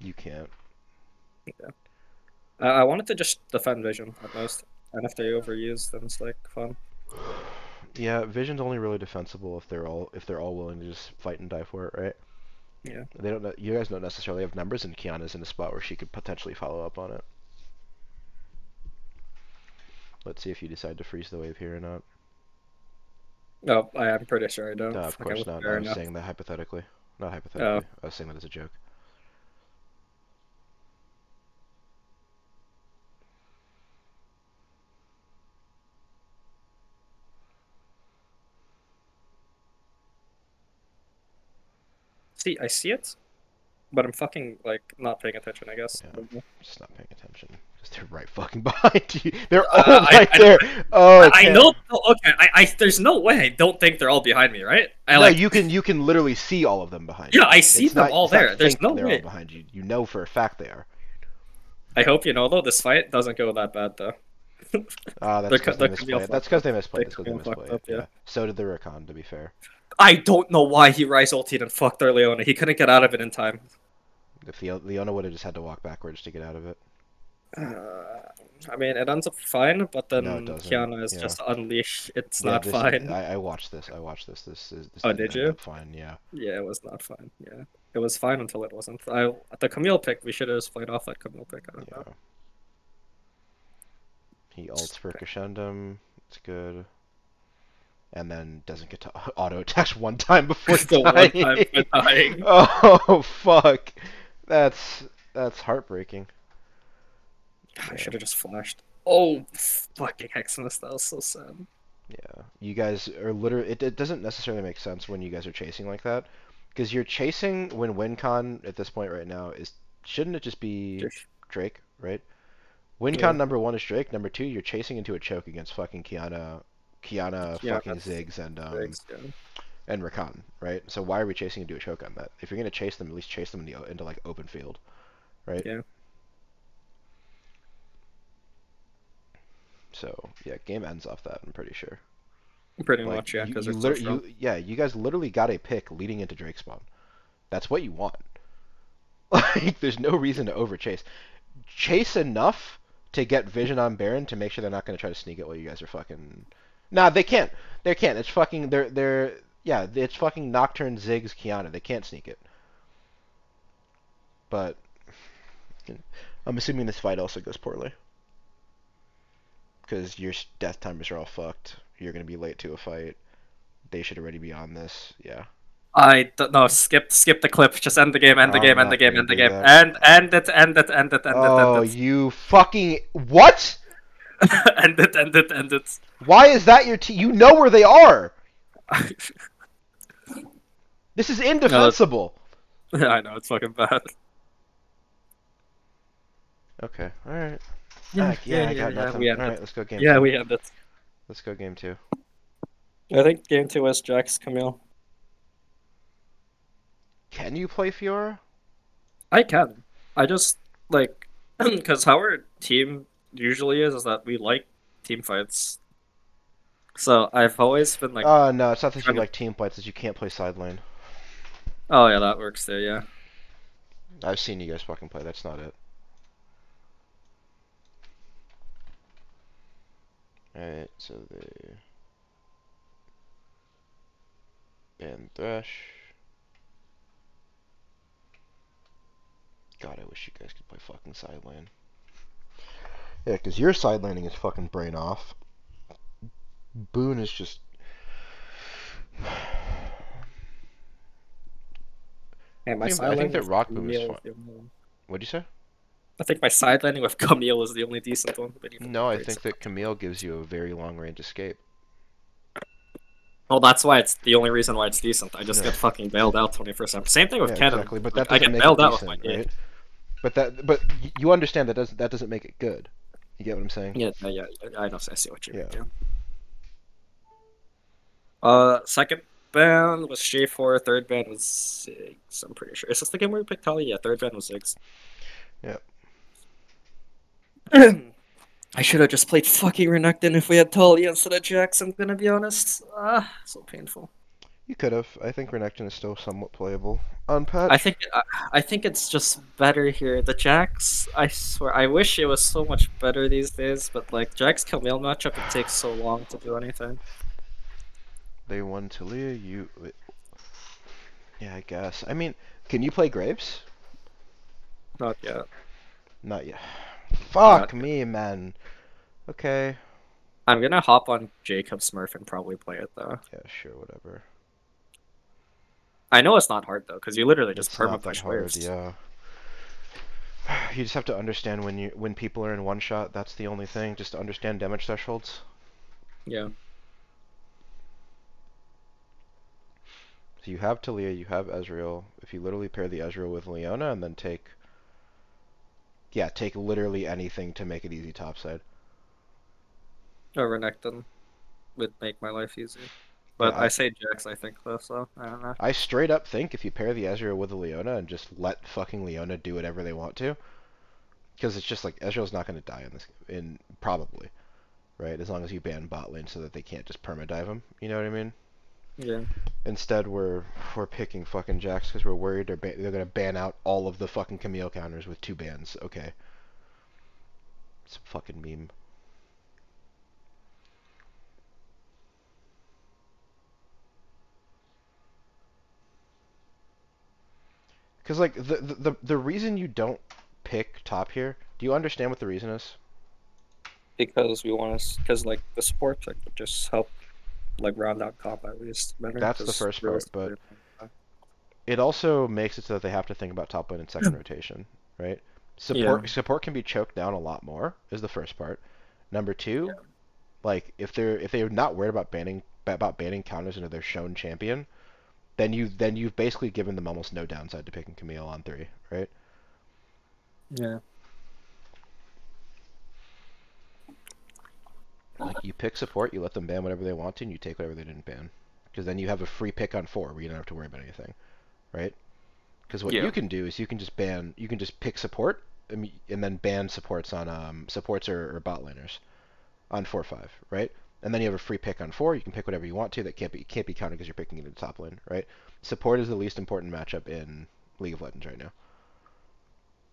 You can't. Yeah. I wanted to just defend vision at most, and if they overuse, then it's like fun. Yeah, Vision's only really defensible if they're all willing to just fight and die for it, right? Yeah. They don't. You guys don't necessarily have numbers, and Kiana's in a spot where she could potentially follow up on it. Let's see if you decide to freeze the wave here or not. No, I am pretty sure I don't. Of Fucking course was not. I fair was enough. saying that hypothetically. Not Oh, hypothetically. I was saying that as a joke. see, I see it, but I'm fucking like not paying attention. I guess. Yeah, I don't know. just not paying attention. Because they're right fucking behind you. They're all Uh, I, right I there. Oh, I okay. know. Okay, there's no way I don't think they're all behind me, right? I No, like. you can literally see all of them behind Yeah, you. I see them all It's not there. There's think no they're all way. behind you. You know for a fact they are. I hope you know though. This fight doesn't go that bad though. Ah, that's They're because they they're gonna be all misplay it. That's fucked because up. they misplay They it. That's could because be they all misplay fucked it. up. Yeah. Yeah. So did the Rakan, to be fair. I don't know why he rise ulted and fucked our Leona. He couldn't get out of it in time. If the Leona would have just had to walk backwards to get out of it. Uh, I mean, it ends up fine, but No, it then doesn't. Kiana is Yeah. just unleash. It's Yeah, not this fine. I watched this. I watched this. This Oh, didn't did end you? up fine. Yeah. Yeah, it was not fine. Yeah, it was fine until it wasn't. The Camille pick, we should have just played off that Camille pick. I don't know. Yeah. He ults for Crescendum. It's good. And then doesn't get to auto attacks one time before The one time dying. for dying. Oh fuck. That's heartbreaking. I Yeah. should have just flashed. Oh, fucking Heximus, that was so sad. Yeah. You guys are literally it doesn't necessarily make sense when you guys are chasing like that. Because you're chasing when WinCon at this point right now is shouldn't it just be Just- Drake, right? Yeah, WinCon number one is Drake. Number two, you're chasing into a choke against fucking Kiana, yeah, fucking that's Ziggs six. Yeah, and Rakan, right? So why are we chasing into a choke on that? If you're gonna chase them, at least chase them into like open field, right? yeah, So yeah, game ends off that. I'm pretty sure. pretty Like much. Yeah, because you they're so literally strong. you guys literally got a pick leading into Drake spawn. That's what you want. Like there's no reason to over chase. Chase enough to get vision on Baron to make sure they're not going to try to sneak it while you guys are fucking. Nah, they can't. They can't. It's fucking. They're. Yeah, it's fucking Nocturne, Ziggs, Kiana. They can't sneak it. But I'm assuming this fight also goes poorly because your death timers are all fucked. You're going to be late to a fight. They should already be on this. Yeah. I don't know. Skip the clip. Just end the game. End the I'm game. End the not game. gonna End the do game. that. End it. End it. End it. End it. End Oh, it. you fucking what? End it. End it. End it. Why is that your team? You know where they are. This is No, indefensible. I know it's fucking bad. Okay, all right. Yeah, Yeah, yeah, I yeah, got yeah. nothing. We All end right, it. let's go game Yeah, two. we end it. Let's go game two. I think game two was Jax Camille. Can you play Fiora? I can. I just like because how our team usually is that we like team fights. So I've always been like No, it's not that you trying to. like team fights, it's you can't play side lane. Oh yeah, that works there. Yeah. I've seen you guys fucking play. That's not it. All right, so they ban Thresh. God, I wish you guys could play fucking side lane. Yeah, because your side laning is fucking brain off. Boone is just. And my I side think landing that with Rock Boom is Camille fun. is the only one. What'd you say? I think my side landing with Camille is the only decent one, but even No, I great. think that Camille gives you a very long range escape. Well, that's why it's the only reason why it's decent. I just Yeah. get fucking bailed out 21%. Same thing with Yeah, Cannon. exactly. But Like, that I doesn't get make it bailed out with my decent, game. right? But you understand that doesn't make it good. You get what I'm saying? Yeah, yeah, I know. I see what you mean. Yeah. Yeah. Second band was J4. Third band was Ziggs. I'm pretty sure. Is this the game where we picked Tali? Yeah, third band was Ziggs. Yeah. I should have just played fucking Renekton if we had Tali instead of Jax. I'm gonna be honest. So painful. You could have. I think Renekton is still somewhat playable. I Unpatched. think I think it's just better here. The Jax, I swear, I wish it was so much better these days. But like Jax Camille matchup, it takes so long to do anything. They won Talia. Yeah, I guess. I mean, can you play Graves? Not yet. Not yet. Not Fuck me, man. Okay. I'm gonna hop on Jacob Smurf and probably play it though. Yeah, sure, whatever. I know it's not hard though, because you literally just It's not that perma-push hard, waves. yeah. You just have to understand when people are in one shot. That's the only thing. Just to understand damage thresholds. Yeah. So you have Talia, you have Ezreal. If you literally pair the Ezreal with Leona and then take literally anything to make it easy topside. Or Renekton would make my life easy. But Yeah, I say Jax, I think though, so I don't know. I straight up think if you pair the Ezreal with the Leona and just let fucking Leona do whatever they want to, because it's just like Ezreal's not going to die in probably, right? As long as you ban bot lane so that they can't just perma-dive him. You know what I mean? Yeah. Instead, we're picking fucking Jax because we're worried they're gonna ban out all of the fucking Camille counters with 2 bans. Okay, it's a fucking meme. Because like the reason you don't pick top here, do you understand what the reason is? Because we want to, because like the support pick would just help like round out comp at least better. That's the first part, but it also makes it so that they have to think about top lane and second rotation, right? Support can be choked down a lot more is the first part. Number two, like if they're not worried about banning counters into their shown champion, then you've basically given them almost no downside to picking Camille on 3, right? Yeah. Like you pick support, you let them ban whatever they want to, and you take whatever they didn't ban. Because then you have a free pick on 4 where you don't have to worry about anything, right? Because what Yeah. you can do is you can just pick support and then ban supports on supports or bot laners on 4/5, right? And then you have a free pick on 4. You can pick whatever you want to. That can't be counted because you're picking it in the top lane, right? Support is the least important matchup in League of Legends right now,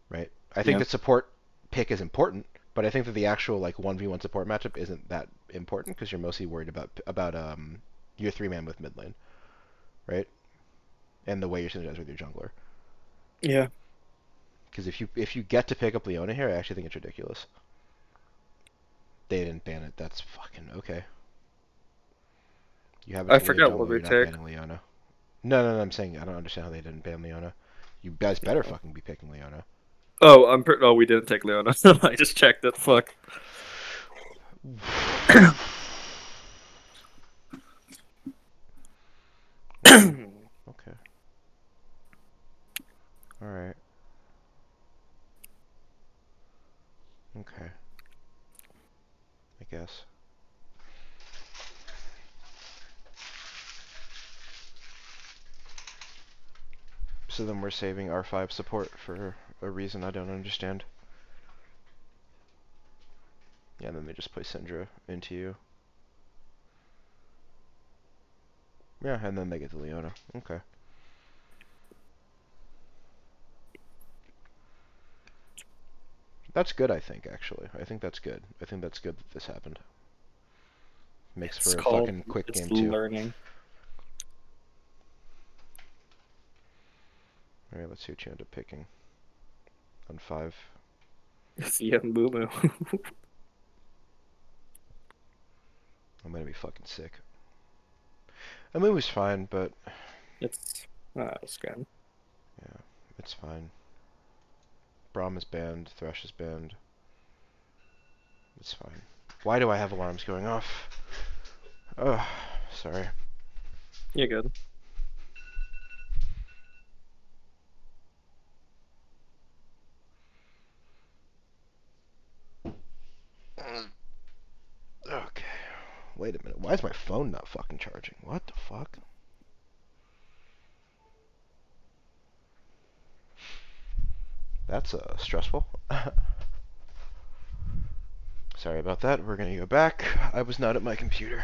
right? I think Yeah. that support pick is important, but I think that the actual like 1v1 support matchup isn't that important because you're mostly worried about your 3-man with mid lane, right? And the way you're synergized with your jungler. Yeah. Because if you get to pick up Leona here, I actually think it's ridiculous. They didn't ban it. That's fucking okay. You have a I Taliyah forget what jungler. we You're not take. banning Leona. No. I'm saying I don't understand how they didn't ban Leona. You guys better fucking be picking Leona. Oh, oh, we didn't take Leona. I just checked it. Fuck. Okay. Okay. All right. Okay. I guess. So then we're saving R5 support for a reason I don't understand. Yeah, and then they just play Syndra into you. Yeah, and then they get the Leona. Okay. That's good, I think, actually. I think that's good. I think that's good that this happened. Makes It's for a called. fucking quick It's game, too. learning. Alright, let's see what you end up picking. On 5. Yeah, Moo Moo. I'm gonna be fucking sick. I mean, it was fine, but It's it's good. yeah, it's fine. Braum is banned, Thresh is banned. It's fine. Why do I have alarms going off? Oh, sorry. You're good. Okay. Wait a minute. Why is my phone not fucking charging? What the fuck? That's stressful. Sorry about that. We're gonna go back. I was not at my computer.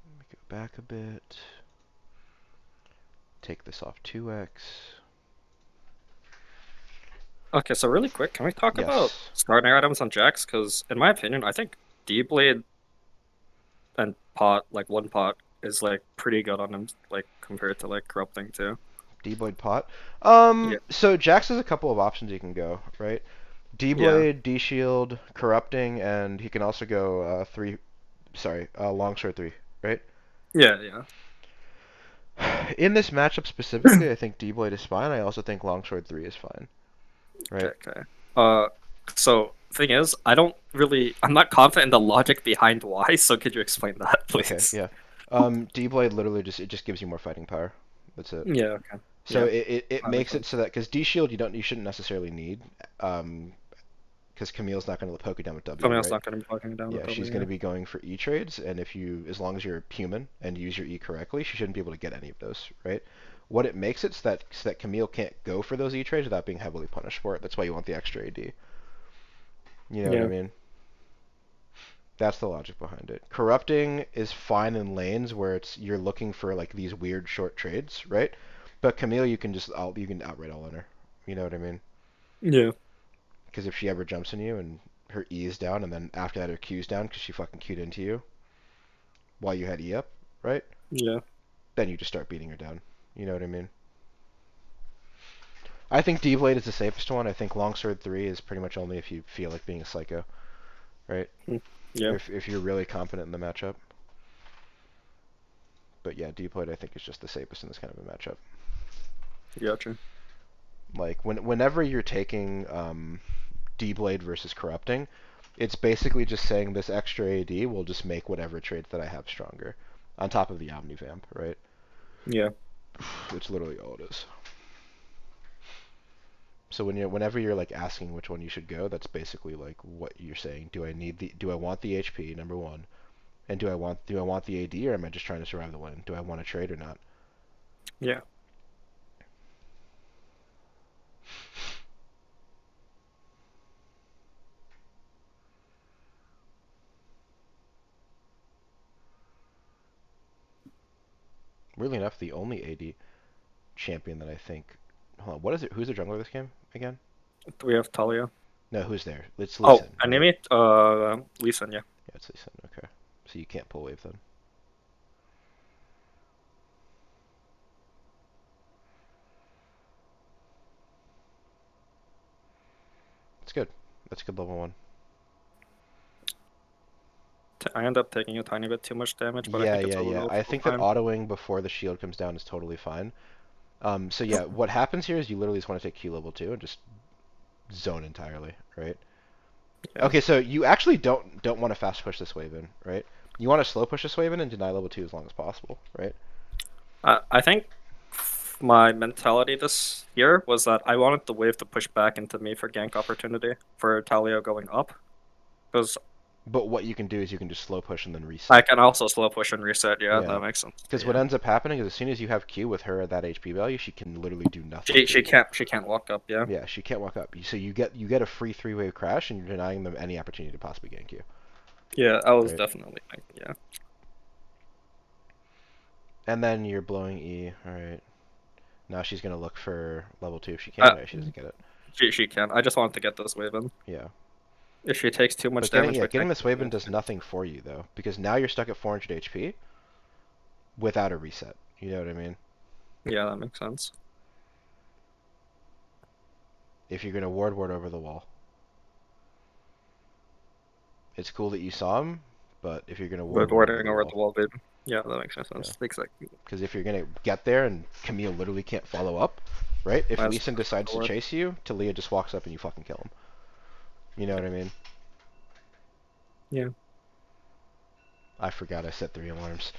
Let me go back a bit. Take this off 2x. Okay, so really quick, can we talk about Yes. starting items on Jax? Because in my opinion, I think D-Blade and Pot, like one Pot, is like pretty good on him, like compared to like Corrupting too. D-Blade pot. Yeah. So Jax has a couple of options he can go, right? Yeah. D-Blade, D-Shield, Corrupting, and he can also go Longsword 3, right? Yeah. Yeah. In this matchup specifically, I think D-Blade is fine. I also think Longsword 3 is fine, Okay. right? Okay. So thing is, I'm not confident in the logic behind why. So could you explain that, Okay, please? yeah. D-Blade literally just gives you more fighting power. That's it. Yeah. Okay. So Yeah. it That makes makes it sense. so that because D-Shield you shouldn't necessarily need because Camille's not going to poke you down with W, Something else right? not gonna be fucking down with Yeah, she's W. going to Yeah. be going for E trades, and as long as you're human and use your E correctly, she shouldn't be able to get any of those, right? What it makes it so that Camille can't go for those E trades without being heavily punished for it. That's why you want the extra AD. You know what I Yeah. mean? That's the logic behind it. Corrupting is fine in lanes where you're looking for like these weird short trades, right? But Camille, you can outright all in her. You know what I mean? Yeah. Because if she ever jumps on you and her E is down, and then after that her Q is down because she fucking Q'd into you while you had E up, right? Yeah. Then you just start beating her down. You know what I mean? I think D-Blade is the safest one. I think Longsword 3 is pretty much only if you feel like being a psycho, right? Mm. Or Yeah. if you're really confident in the matchup. But yeah, D-Blade I think is just the safest in this kind of a matchup. Gotcha. Like whenever you're taking D-Blade versus Corrupting, it's basically just saying this extra AD will just make whatever traits that I have stronger, on top of the Omnivamp, right? Yeah. It's literally all it is. So whenever you're like asking which one you should go, that's basically like what you're saying. Do I want the HP, number one, and do I want the AD, or am I just trying to survive the lane? Do I want to trade or not? Yeah. Weirdly enough, the only AD champion that I think. Hold on, what is it? Who's the jungler this game again? We have Talia. No, who's there? It's Lee Oh, Sin, right? enemy? Lee Sin, yeah. Yeah, it's Lee Sin. Okay, so you can't pull wave then. It's good. That's good level one. I end up taking a tiny bit too much damage, but I Yeah, think it's yeah, yeah. I think that fine. autoing before the shield comes down is totally fine. So yeah, what happens here is you literally just want to take Q level 2 and just zone entirely, right? Yeah. Okay, so you actually don't want to fast push this wave in, right? You want to slow push this wave in and deny level 2 as long as possible, right? I think my mentality this year was that I wanted the wave to push back into me for gank opportunity for Talia going up. Because But what you can do is you can just slow push and then I reset. can also slow push and reset. Yeah, Yeah. that makes sense. Because Yeah. what ends up happening is as soon as you have Q with her at that HP value, she can literally do nothing. She can't walk up. Yeah. Yeah, she can't walk up. So you get a free 3-wave crash, and you're denying them any opportunity to possibly gank you. Yeah, I was Right? definitely yeah. And then you're blowing E. All right. Now she's gonna look for level 2 if she can. Uh, No, she doesn't get it. she can. I just wanted to get this wave in. Yeah. If she takes too much But damage, getting this wave in does nothing for you though, because now you're stuck at 400 HP without a reset. You know what I mean? Yeah, that makes sense. If you're gonna ward over the wall, it's cool that you saw him, but if you're gonna But ward over warding the over wall, the wall, babe. Yeah, that makes sense. yeah. Exactly. Because if you're gonna get there and Camille literally can't follow up, right? If Lee Sin decides to chase you, Talia just walks up and you fucking kill him. You know what I mean? Yeah. I forgot I set 3 alarms.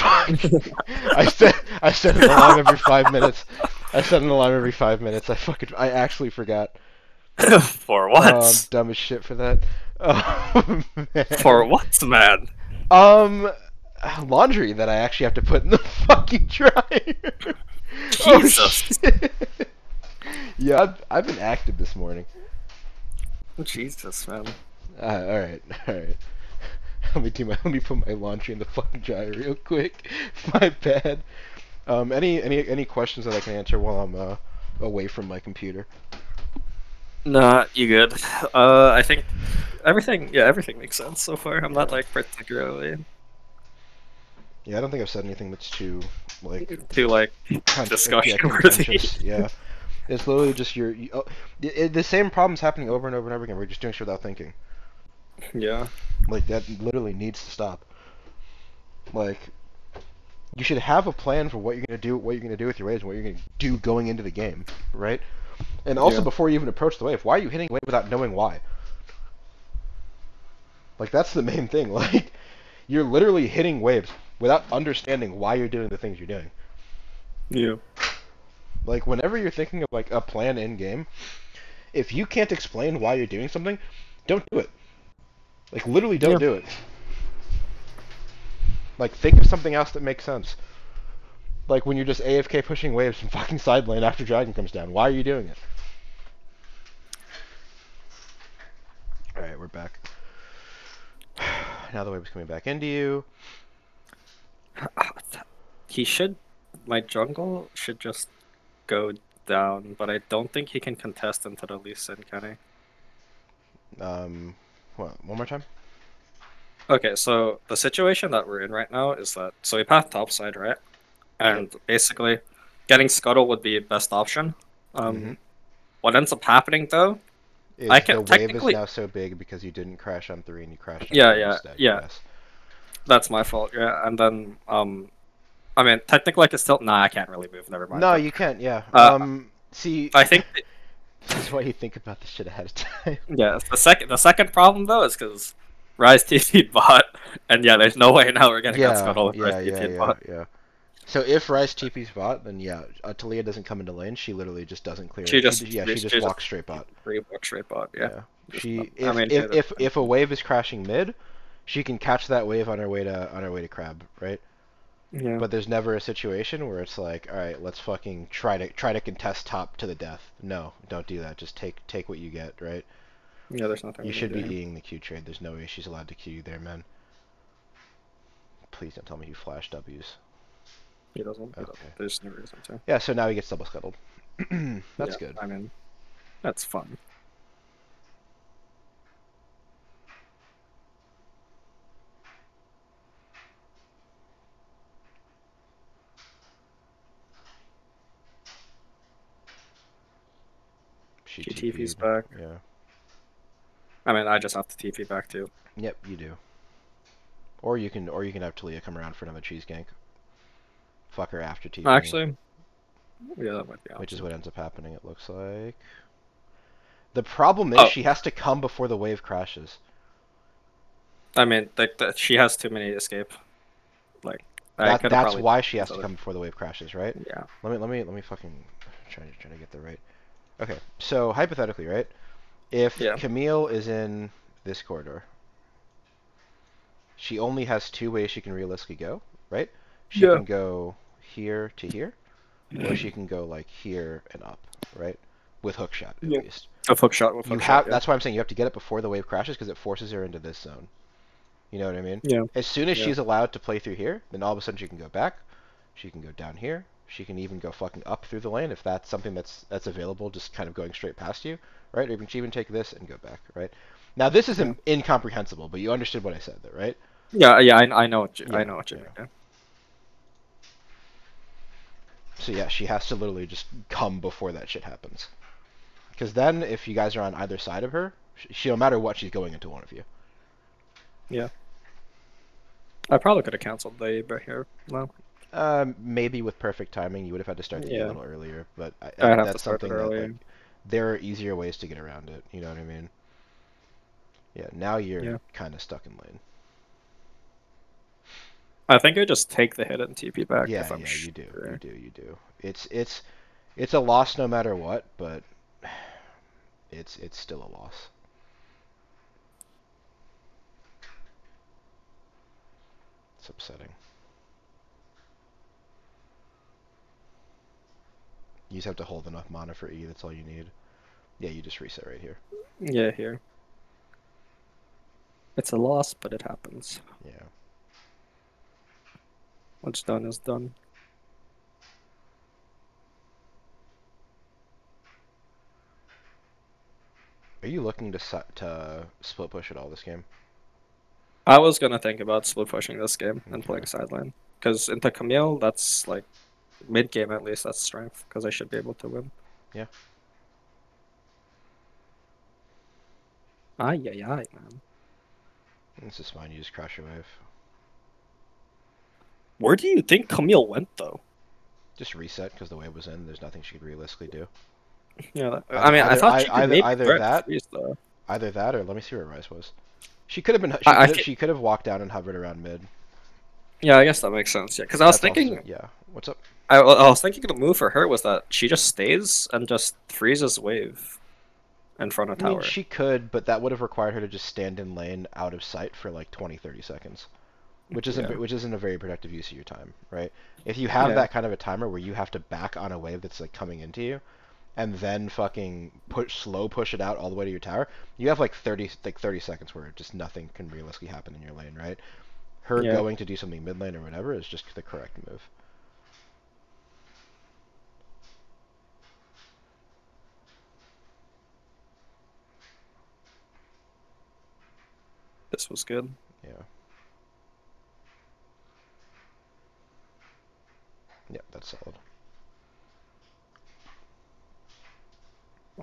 I set an alarm every 5 minutes. I set an alarm every 5 minutes. I actually forgot. For what? I'm dumb as shit for that. Oh, man. For what, man? Laundry that I actually have to put in the fucking dryer. Jesus. Oh, shit. Yeah, I've been active this morning. Jesus, man. All right. Let me put my laundry in the fucking dryer real quick. My bad. Any questions that I can answer while I'm away from my computer? Nah, you good. I think everything makes sense so far. I'm not like particularly Yeah, I don't think I've said anything that's too discussion worthy. Yeah, it's literally just the same problems happening over and over and over again. We're just doing shit without thinking. Yeah. Like that literally needs to stop. Like you should have a plan for what you're gonna do, with your waves, and what you're gonna do going into the game, right? And also before you even approach the wave, why are you hitting wave without knowing why? Like that's the main thing. Like you're literally hitting waves without understanding why you're doing the things you're doing. Yeah. Like whenever you're thinking of like a plan in game, if you can't explain why you're doing something, don't do it. Like literally don't do it. Like think of something else that makes sense. Like when you're just AFK pushing waves from fucking side lane after dragon comes down. Why are you doing it? Alright, we're back. Now the wave is coming back into you. My jungle should just go down, but I don't think he can contest into the Lee Sin, can he? What? One more time? Okay, so the situation that we're in right now is that we path topside, right? And basically, getting scuttle would be best option. What ends up happening though? Is I can the wave is now so big because you didn't crash on 3 and you crashed on 4 instead. Yeah. Yes. That's my fault. Yeah, and then I mean, technically, I can still. Nah, I can't really move. Never mind. No, you can't. Yeah. See, I think that's why you think about this shit ahead of time. Yeah. The second problem though is because Rise TP bot, and yeah, there's no way now we're gonna get scuttle with Rise TP bot. Yeah. So if Rice TP's bot, then yeah, Talia doesn't come into lane. She literally just doesn't clear She it. just She just walks straight bot. walk straight bot. Yeah. Yeah. Just, She I if mean, if if if a wave is crashing mid, she can catch that wave on her way to crab, right? yeah. But there's never a situation where it's like, all right, let's fucking try to contest top to the death. No, don't do that. Just take what you get, right? Yeah, there's nothing You we can should be do. eating the Q trade. There's no way she's allowed to Q you there, man. Please don't tell me you flash W's. He doesn't. Okay. There's no reason to. Yeah, so now he gets double scuttled. That's Yeah, good. I mean, that's fun. She TP's TP'd. back. Yeah. I mean, I just have to TP back too. Yep, you do. Or you can have Talia come around for another cheese gank. Fuck her after TPing. Actually, yeah, that might be awesome. Which is what ends up happening, it looks like. The problem is she has to come before the wave crashes. I mean, like she has too many escape. Like that's why she has to come before the wave crashes, right? Yeah. Let me fucking trying to get the right. Okay, so hypothetically, right? If Camille is in this corridor, she only has two ways she can realistically go, right? She can go here to here, or she can go like here and up, right? With hook shot at least. A hook shot with hook shot. That's why I'm saying you have to get it before the wave crashes because it forces her into this zone. You know what I mean? Yeah. As soon as she's allowed to play through here, then all of a sudden she can go back. She can go down here. She can even go fucking up through the lane if that's something that's available, just kind of going straight past you, right? Or you can even take this and go back, right? Now this is incomprehensible, but you understood what I said there, right? Yeah, I know what you mean. So yeah, she has to literally just come before that shit happens. Because then, if you guys are on either side of her, she no matter what, she's going into one of you. Yeah. I probably could have canceled the Ibra here. No. Maybe with perfect timing, you would have had to start the game a little earlier, but that's something that like, there are easier ways to get around it. You know what I mean? Yeah. Now you're kind of stuck in lane. I think I just take the hit and TP back. Yeah, you do. It's a loss no matter what, but it's still a loss. It's upsetting. You just have to hold enough mana for E, that's all you need. Yeah, you just reset right here. Yeah, here. It's a loss, but it happens. Yeah. What's done is done. Are you looking to split push at all this game? I was gonna think about split pushing this game and playing sideline. Because into Camille, that's like mid game at least, that's strength. Because I should be able to win. Yeah. Ay, man. This is fine, you just crash your wave. Where do you think Camille went, though? Just reset, because the wave was in. There's nothing she could realistically do. Yeah, I thought she could either that, freeze, though. Either that, or let me see where Rice was. She could have been. She could have walked down and hovered around mid. Yeah, I guess that makes sense. Yeah, because I was thinking. Yeah. What's up? I was thinking the move for her was that she just stays and just freezes wave in front of tower. I mean, she could, but that would have required her to just stand in lane out of sight for like 20-30 seconds. Which isn't a very productive use of your time, right? If you have that kind of a timer where you have to back on a wave that's like coming into you, and then fucking slow push it out all the way to your tower, you have like 30 seconds where just nothing can realistically happen in your lane, right? Her going to do something mid lane or whatever is just the correct move. This was good. Yeah. Yeah, that's solid.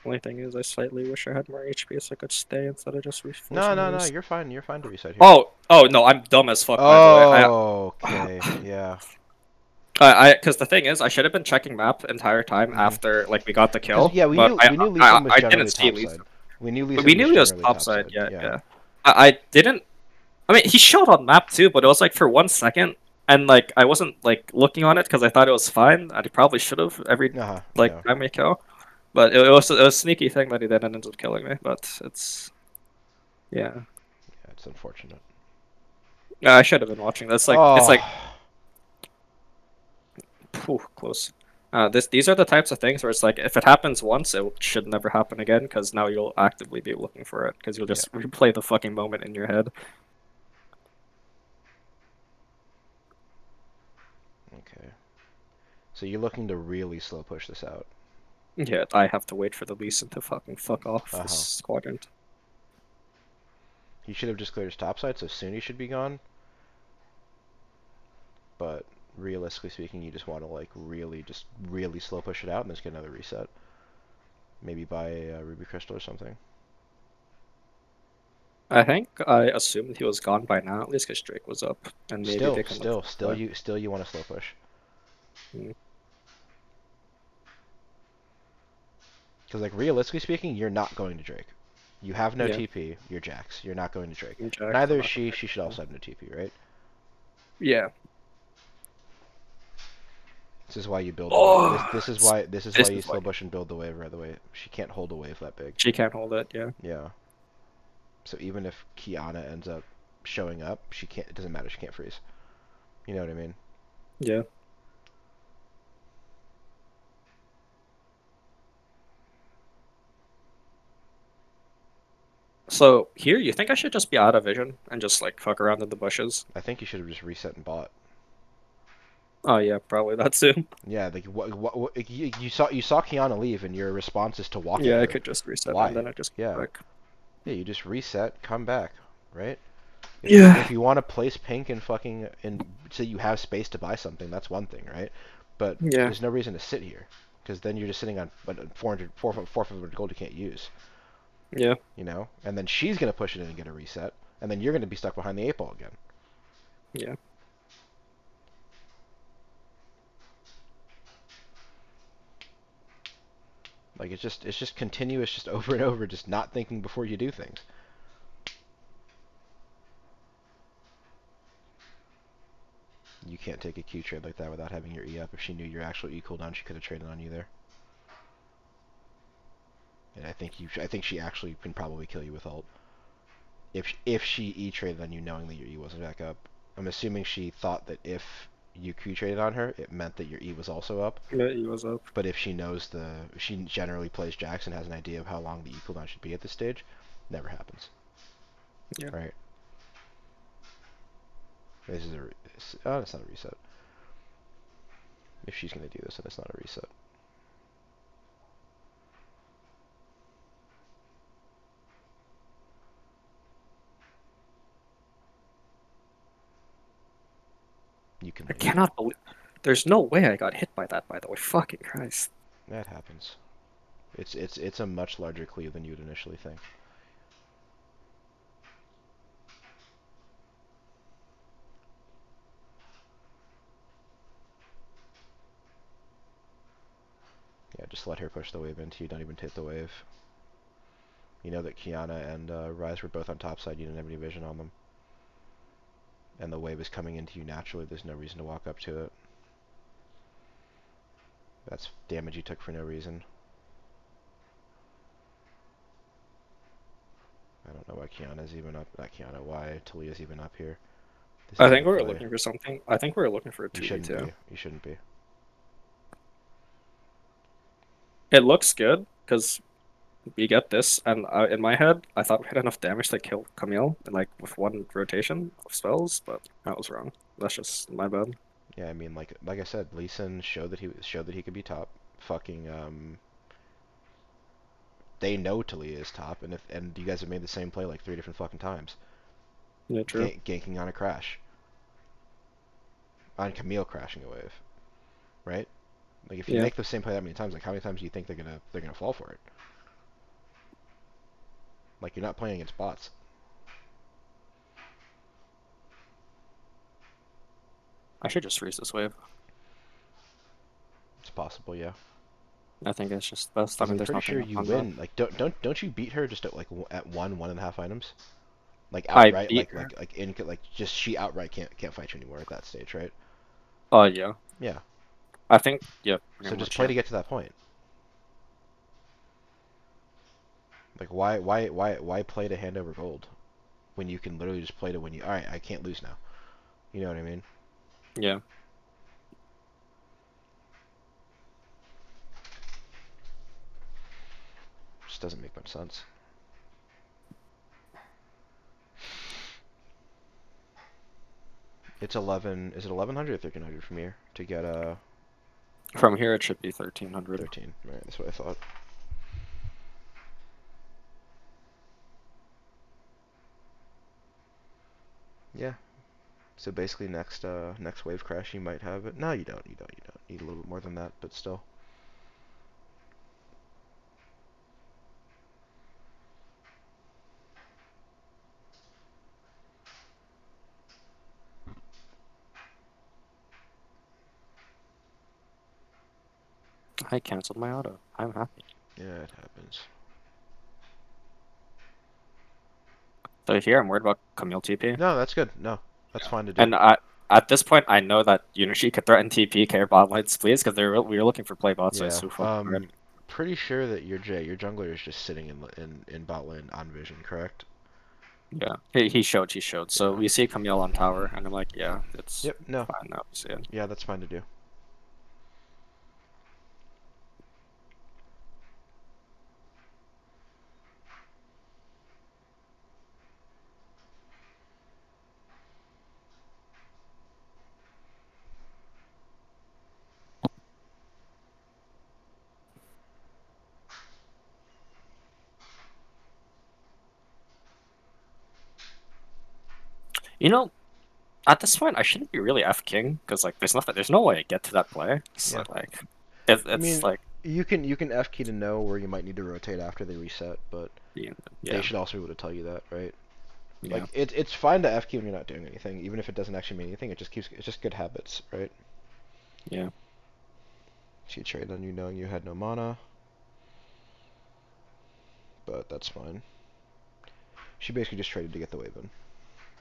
Only thing is, I slightly wish I had more HP so I could stay instead of just reforcing. No, you're fine. You're fine to reset here. Oh no, I'm dumb as fuck. Oh, okay, yeah. Because the thing is, I should have been checking map entire time after like we got the kill. Yeah, we knew Lee was generally topside. We knew he was topside. Yeah. I didn't. I mean, he showed on map too, but it was like for 1 second, and like I wasn't like looking on it because I thought it was fine. I probably should have every Uh-huh, like yeah. time I kill, but it was a sneaky thing that he then ends up killing me. But it's yeah. Yeah, it's unfortunate. I should have been watching. That's like it's Oh, like phew, close. These are the types of things where it's like if it happens once, it should never happen again because now you'll actively be looking for it because you'll yeah. just replay the fucking moment in your head. Okay. So you're looking to really slow push this out. Yeah, I have to wait for the Lee Sin to fucking fuck off Uh-huh. this quadrant. He should have just cleared his topside, so soon he should be gone. But realistically speaking, you just want to like just really slow push it out and just get another reset. Maybe buy a Ruby Crystal or something. I think I assumed he was gone by now, at least because Drake was up, and maybe Still, they can look still, for still play. you, still you want to slow push. Mm. Because like realistically speaking, you're not going to Drake. You have no Yeah, TP. You're Jax. You're not going to Drake. Jack, I'm Neither is not she. gonna. She should also have no TP, right? Yeah. This is why you build the wave. This Oh, this is why this is why this you is why slow push and build the wave right away. She can't hold a wave that big. she can't hold it. Yeah. Yeah. So even if Kiana ends up showing up, she can't. It doesn't matter. She can't freeze. You know what I mean? Yeah. So here, you think I should just be out of vision and just like fuck around in the bushes? I think you should have just reset and bought. Oh yeah, probably that too. Yeah, like what you saw Kiana leave, and your response is to walk at Yeah, I her. could just reset and Why? then I just go Yeah, back. yeah. You just reset, come back, right? If Yeah. you want to place pink and fucking and so you have space to buy something, that's one thing, right? But Yeah. there's no reason to sit here because then you're just sitting on 400 gold you can't use, Yeah. you know. And then she's gonna push it in and get a reset, and then you're gonna be stuck behind the 8 ball again. Yeah. Like it's just continuous, just over and over, just not thinking before you do things. You can't take a Q trade like that without having your E up. If she knew your actual E cooldown, she could have traded on you there. And I think she actually can probably kill you with ult. If she E traded on you knowing that your E wasn't back up. I'm assuming she thought that if you Q traded on her, it meant that your E was also up. Yeah, he was up. But if she generally plays Jax and has an idea of how long the E cooldown should be at this stage, never happens. Yeah. Right? This is oh, it's not a reset. If she's gonna do this, then it's not a reset. You can I leave. cannot believe. There's no way I got hit by that. By the way, fucking Christ. That happens. It's a much larger cleave than you'd initially think. Yeah, just let her push the wave into you. Don't even take the wave. You know that Kiana and Ryze were both on top side. You didn't have any vision on them. And the wave is coming into you naturally. There's no reason to walk up to it. That's damage you took for no reason. I don't know why Kiana's even up. Not Kiana. Why Talia's even up here. This I isn't think the we were play. looking for something. I think we were looking for a You 2v2. shouldn't be. You shouldn't be. It looks good because we get this, and in my head, I thought we had enough damage to kill Camille, like with one rotation of spells, but I was wrong. That's just my bad. Yeah, I mean, like I said, Lee Sin showed that he could be top. Fucking they know Talia is top, and you guys have made the same play like 3 different fucking times. Yeah, true. Ganking on a crash, on Camille crashing a wave, right? Like if you Yeah, make the same play that many times, like how many times do you think they're gonna fall for it? Like you're not playing against bots. I should just freeze this wave. It's possible, yeah. I think it's just best. I Because mean, I'm there's pretty nothing sure else you on that. win. Like don't you beat her just at like at 1.5 items? Like I outright, beat her. like just she outright can't fight you anymore at that stage, right? Oh yeah. Yeah. I think yeah, So pretty just much play yeah. to get to that point. Like why play to hand over gold when you can literally just play to win you? All right, I can't lose now. You know what I mean? Yeah. Just doesn't make much sense. It's 11. Is it 1100 or 1300 from here to get From here it should be 1300. 13? Right, that's what I thought. Yeah. So basically, next wave crash, you might have it. No, you don't. You don't. You don't. Need a little bit more than that, but still. I canceled my auto. I'm happy. Yeah, it happens. So here I'm worried about Camille TP. No, that's good. No, that's Yeah. fine to do. And at this point I know that Unishi could threaten TP care bot lanes, please, because we were looking for play bots, so it's Yeah. so fucking hard. Pretty sure that your jungler is just sitting in bot lane on vision, correct? Yeah. He showed. So Yeah. we see Camille on tower, and I'm like, yeah, it's Yep. No. fine now. We see it. Yeah, that's fine to do. You know, at this point I shouldn't be really F King, because like there's no way I get to that play. So Yeah. like I it's mean, like you can F key to know where you might need to rotate after they reset, but yeah, they yeah, should also be able to tell you that, right? yeah. Like it's fine to F key when you're not doing anything, even if it doesn't actually mean anything. It's just good habits, right? Yeah. She traded on you knowing you had no mana, but that's fine. She basically just traded to get the wave in.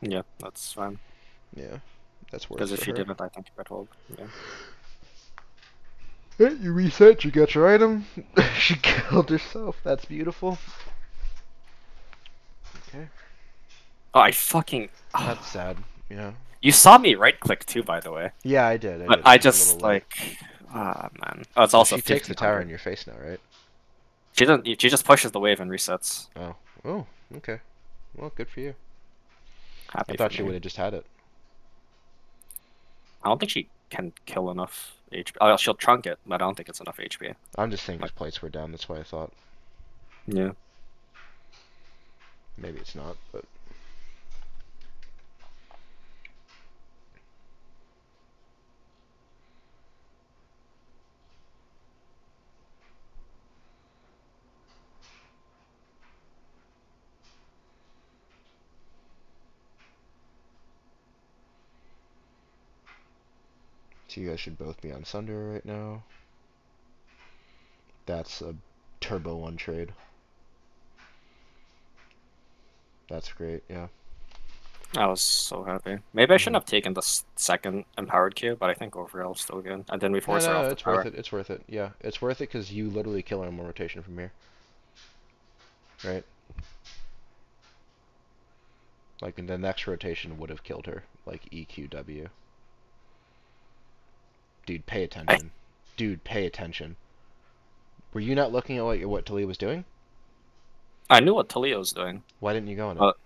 Yeah, that's fine. Yeah, that's worth Because if for she her. didn't, I think it would hold. Yeah. Hey, you reset, you got your item. She killed herself. That's beautiful. Okay. Oh, I fucking. That's sad. Yeah. You saw me right click too, by the way. Yeah, I did. I But did. I It's just a just little late. like, man. Oh, it's So also she takes the tower 1500. in your face now, right? She doesn't. She just pushes the wave and resets. Oh. Oh. Okay. Well, good for you. I Happy for thought she me. would have just had it. I don't think she can kill enough HP. Oh, she'll trunk it, but I don't think it's enough HP. I'm just saying his Like, plates were down. That's why I thought yeah. maybe it's not, but. So you guys should both be on Sunder right now. That's a Turbo 1 trade. That's great, yeah. I was so happy. Maybe I shouldn't hmm have taken the second empowered Q, but I think overall still good. And then we No, force her no, off no, the it's worth tower. it. It's worth it. Yeah, it's worth it because you literally kill her in one rotation from here, right? Like, in the next rotation would have killed her, like EQW. Dude, pay I attention. Dude, pay attention. Were you not looking at what Talia was doing? I knew what Taliyah was doing, Why didn't you go on it? but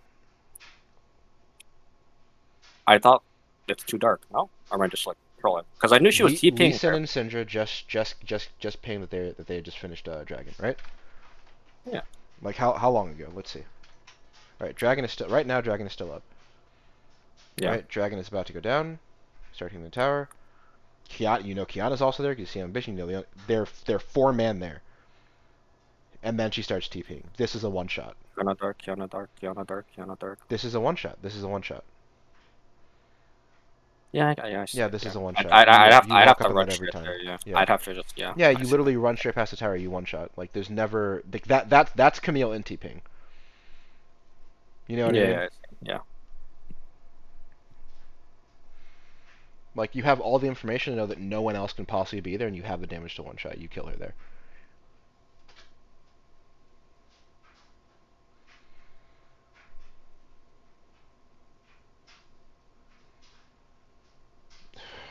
I thought it's too dark. No, or am I just like trolling? Because I knew she was Lee TPing Sin her. and Syndra just paying that they had just finished Dragon, right? Yeah, Like how long ago? Let's see. All right, Dragon is still right now. Dragon is still up. yeah. Right, Dragon is about to go down, starting the tower. Kiana, you know Kiana's also there. You see Ambition. You know they're 4-man there, and then she starts TPing. This is a one shot. Yana dark, Yana dark, Yana dark, Yana dark. This is a one shot. This is a one shot. Yeah, I see Yeah, it. this Yeah, is a one I'd, shot. I'd, I'd have You I'd have walk to up on run that every straight time. there. Yeah, Yeah. I'd have to just Yeah, I you see literally run straight past the tower. You one shot. Like there's never like that's Camille in TPing. You know it. what I Yeah, mean? yeah, Yeah. Like, you have all the information to know that no one else can possibly be there, and you have the damage to one shot. You kill her there.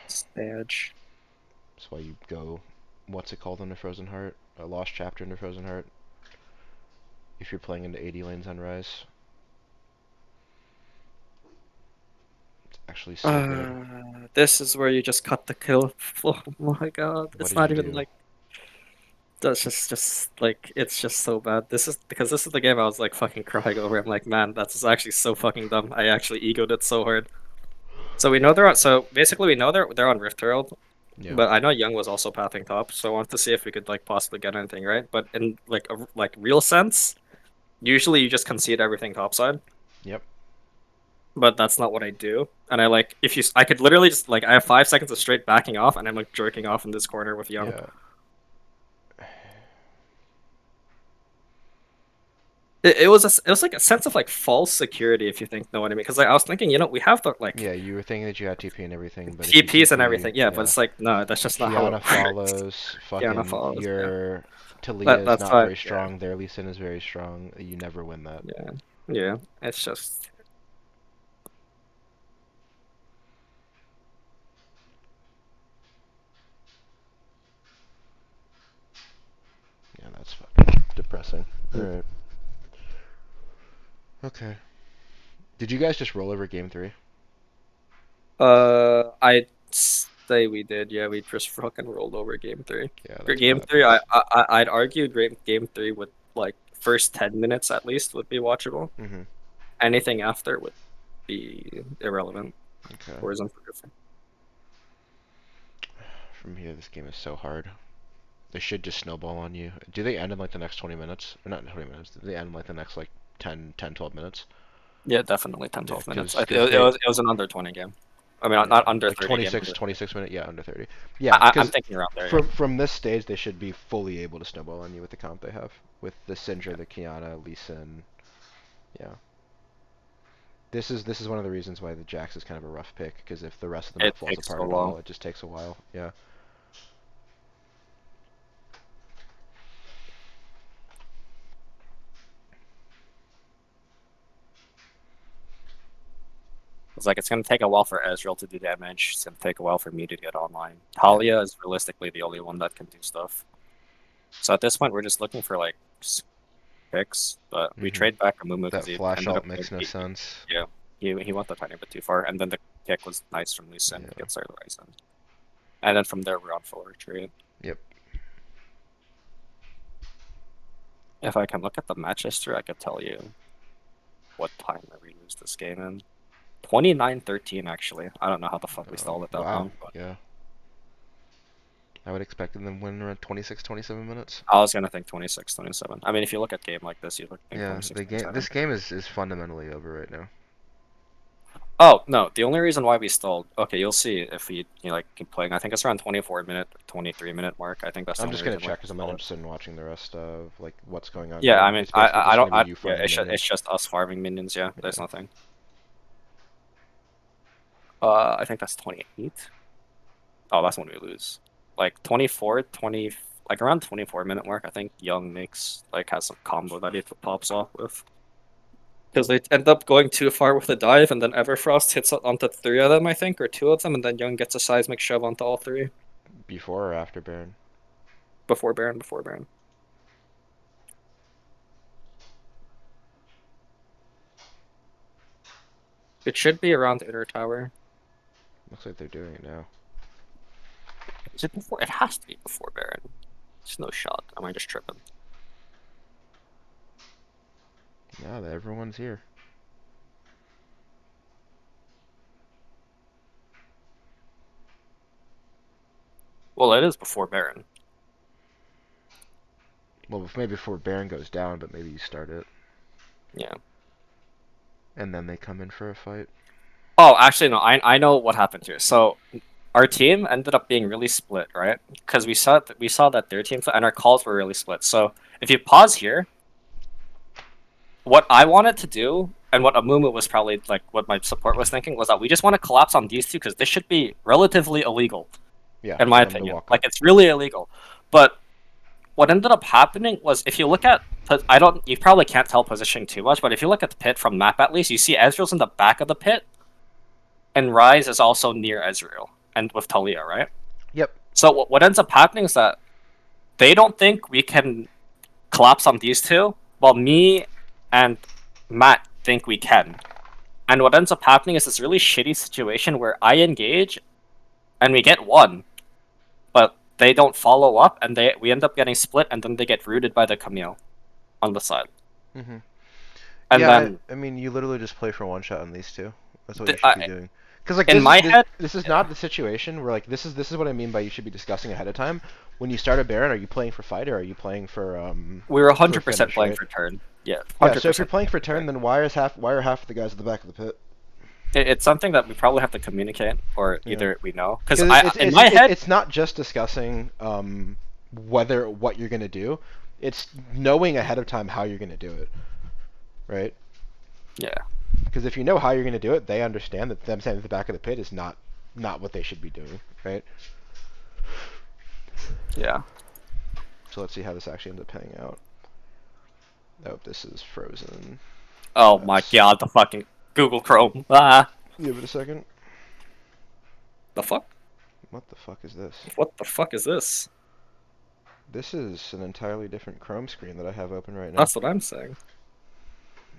Stage. That's why you go, what's it called under Frozen Heart? A Lost Chapter under Frozen Heart. If you're playing into 80 lanes on Rise. It's actually so good. This is where you just cut the kill. Oh my god. What It's did not you even do? like that's just like it's just so bad. This is because this is the game I was like fucking crying over. I'm like, man, that's actually so fucking dumb. I actually egoed it so hard. So we know they're on so basically we know they're on Rift Herald, Yeah. but I know Young was also pathing top, so I wanted to see if we could like possibly get anything right. But in like a like real sense, usually you just concede everything topside. Yep. But that's not what I do. And I like if you I could literally just like I have 5 seconds of straight backing off and I'm like jerking off in this corner with Young. Yeah. It was like a sense of like false security if you think know what I mean because like I was thinking we have the like Yeah, you were thinking that you had TP and everything, but if you TPs and TP, everything but yeah. it's like no that's just not how it Kiana works. follows, Kiana fucking follows your Talia is that's not why very strong, their Lee Sin is very strong, you never win that. yeah it's just Yeah, that's fucking depressing. Alright. Okay. Did you guys just roll over game 3? I'd say we did we just fucking rolled over game 3. Yeah, For that's game bad. 3 I'd argue game 3 would like first 10 minutes at least would be watchable. Mm-hmm. Anything after would be irrelevant Okay. or is unforgiving. From here, this game is so hard. They should just snowball on you. Do they end in like the next 20 minutes? Or not 20 minutes. Do they end in like the next like 10, 12 minutes? Yeah, definitely 10, Yeah, 12 minutes. because they It was an under 20 game. I mean, yeah, not under like 30 game. 26 minute, yeah, under 30. Yeah, I'm because thinking around there. from this stage they should be fully able to snowball on you with the comp they have with the Syndra, the Kiana, Lee Sin. Yeah. This is one of the reasons why the Jax is kind of a rough pick because if the rest of the It map falls takes apart so at long. all, it just takes a while. Yeah. It's like it's gonna take a while for Ezreal to do damage. It's gonna take a while for me to get online. Talia is realistically the only one that can do stuff. So at this point, we're just looking for like picks, but we trade back Amumu That because he flash ended ult up makes no sense. yeah, he went a tiny bit too far, and then the kick was nice from Lee Sin to Yeah. get started Ryzen. And then from there, we're on full retreat. Yep. If I can look at the match history, I could tell you what time we lose this game in. 29-13, actually. I don't know how the fuck we stalled it that Wow. long. But Yeah. I would expect them to win around 26, 27 minutes. I was gonna think 26, 27. I mean, if you look at game like this, you look think Yeah, 26, the game. 27. This game is fundamentally over right now. Oh no, the only reason why we stalled. Okay, you'll see if we like keep playing. I think it's around 24-minute, 23-minute mark. I think that's. I'm the just only gonna reason check because I'm not stalled. interested in watching the rest of like what's going on. Yeah, Here. I mean, It's basically I just don't. gonna be you Yeah, farming minions. it's just us farming minions. Yeah, there's Yeah. nothing. I think that's 28. Oh, that's when we lose. Like 24, 20, like around 24-minute mark. I think Young makes like has some combo that he pops off with. Because they end up going too far with the dive, and then Everfrost hits onto 3 of them, I think, or 2 of them, and then Young gets a seismic shove onto all 3. Before or after Baron? Before Baron, before Baron. It should be around the inner tower. Looks like they're doing it now. Is it before? It has to be before Baron. There's no shot. Am I just tripping? Yeah, everyone's here. Well, it is before Baron. Well, maybe before Baron goes down, but maybe you start it. Yeah. And then they come in for a fight. Oh, actually, no. I know what happened here. So our team ended up being really split, right? Because we saw that their team and our calls were really split. So if you pause here, what I wanted to do, and what Amumu was probably like, what my support was thinking was that we just want to collapse on these two because this should be relatively illegal, Yeah, in for my them to opinion. walk Like up. it's really illegal. But what ended up happening was, if you look at, you probably can't tell positioning too much, but if you look at the pit from map at least, you see Ezreal's in the back of the pit, and Ryze is also near Ezreal, and with Talia, right? Yep. So what ends up happening is that they don't think we can collapse on these two, while me and Matt think we can. And what ends up happening is this really shitty situation where I engage, and we get one, but they don't follow up, and we end up getting split, and then they get rooted by the Camille on the side. Mm-hmm. And Yeah, then I mean, you literally just play for one shot on these two. That's what you should be doing. Because like in my head, this is not the situation where like this is what I mean by you should be discussing ahead of time. When you start a Baron, are you playing for fight or are you playing for we're for 100% finish, playing right? for turn. Yeah, 100%. Yeah. So if you're playing for turn, then why are half the guys at the back of the pit? It's something that we probably have to communicate, or either we know. Because in it's, my head, it's not just discussing what you're gonna do. It's knowing ahead of time how you're gonna do it, right? yeah. Because if you know how you're gonna do it, they understand that them standing at the back of the pit is not what they should be doing, right? Yeah. So let's see how this actually ends up panning out. Oh, this is frozen. Oh my god, the fucking Google Chrome. Ah. Give it a second. The fuck? What the fuck is this? What the fuck is this? This is an entirely different Chrome screen that I have open right now. That's what I'm saying.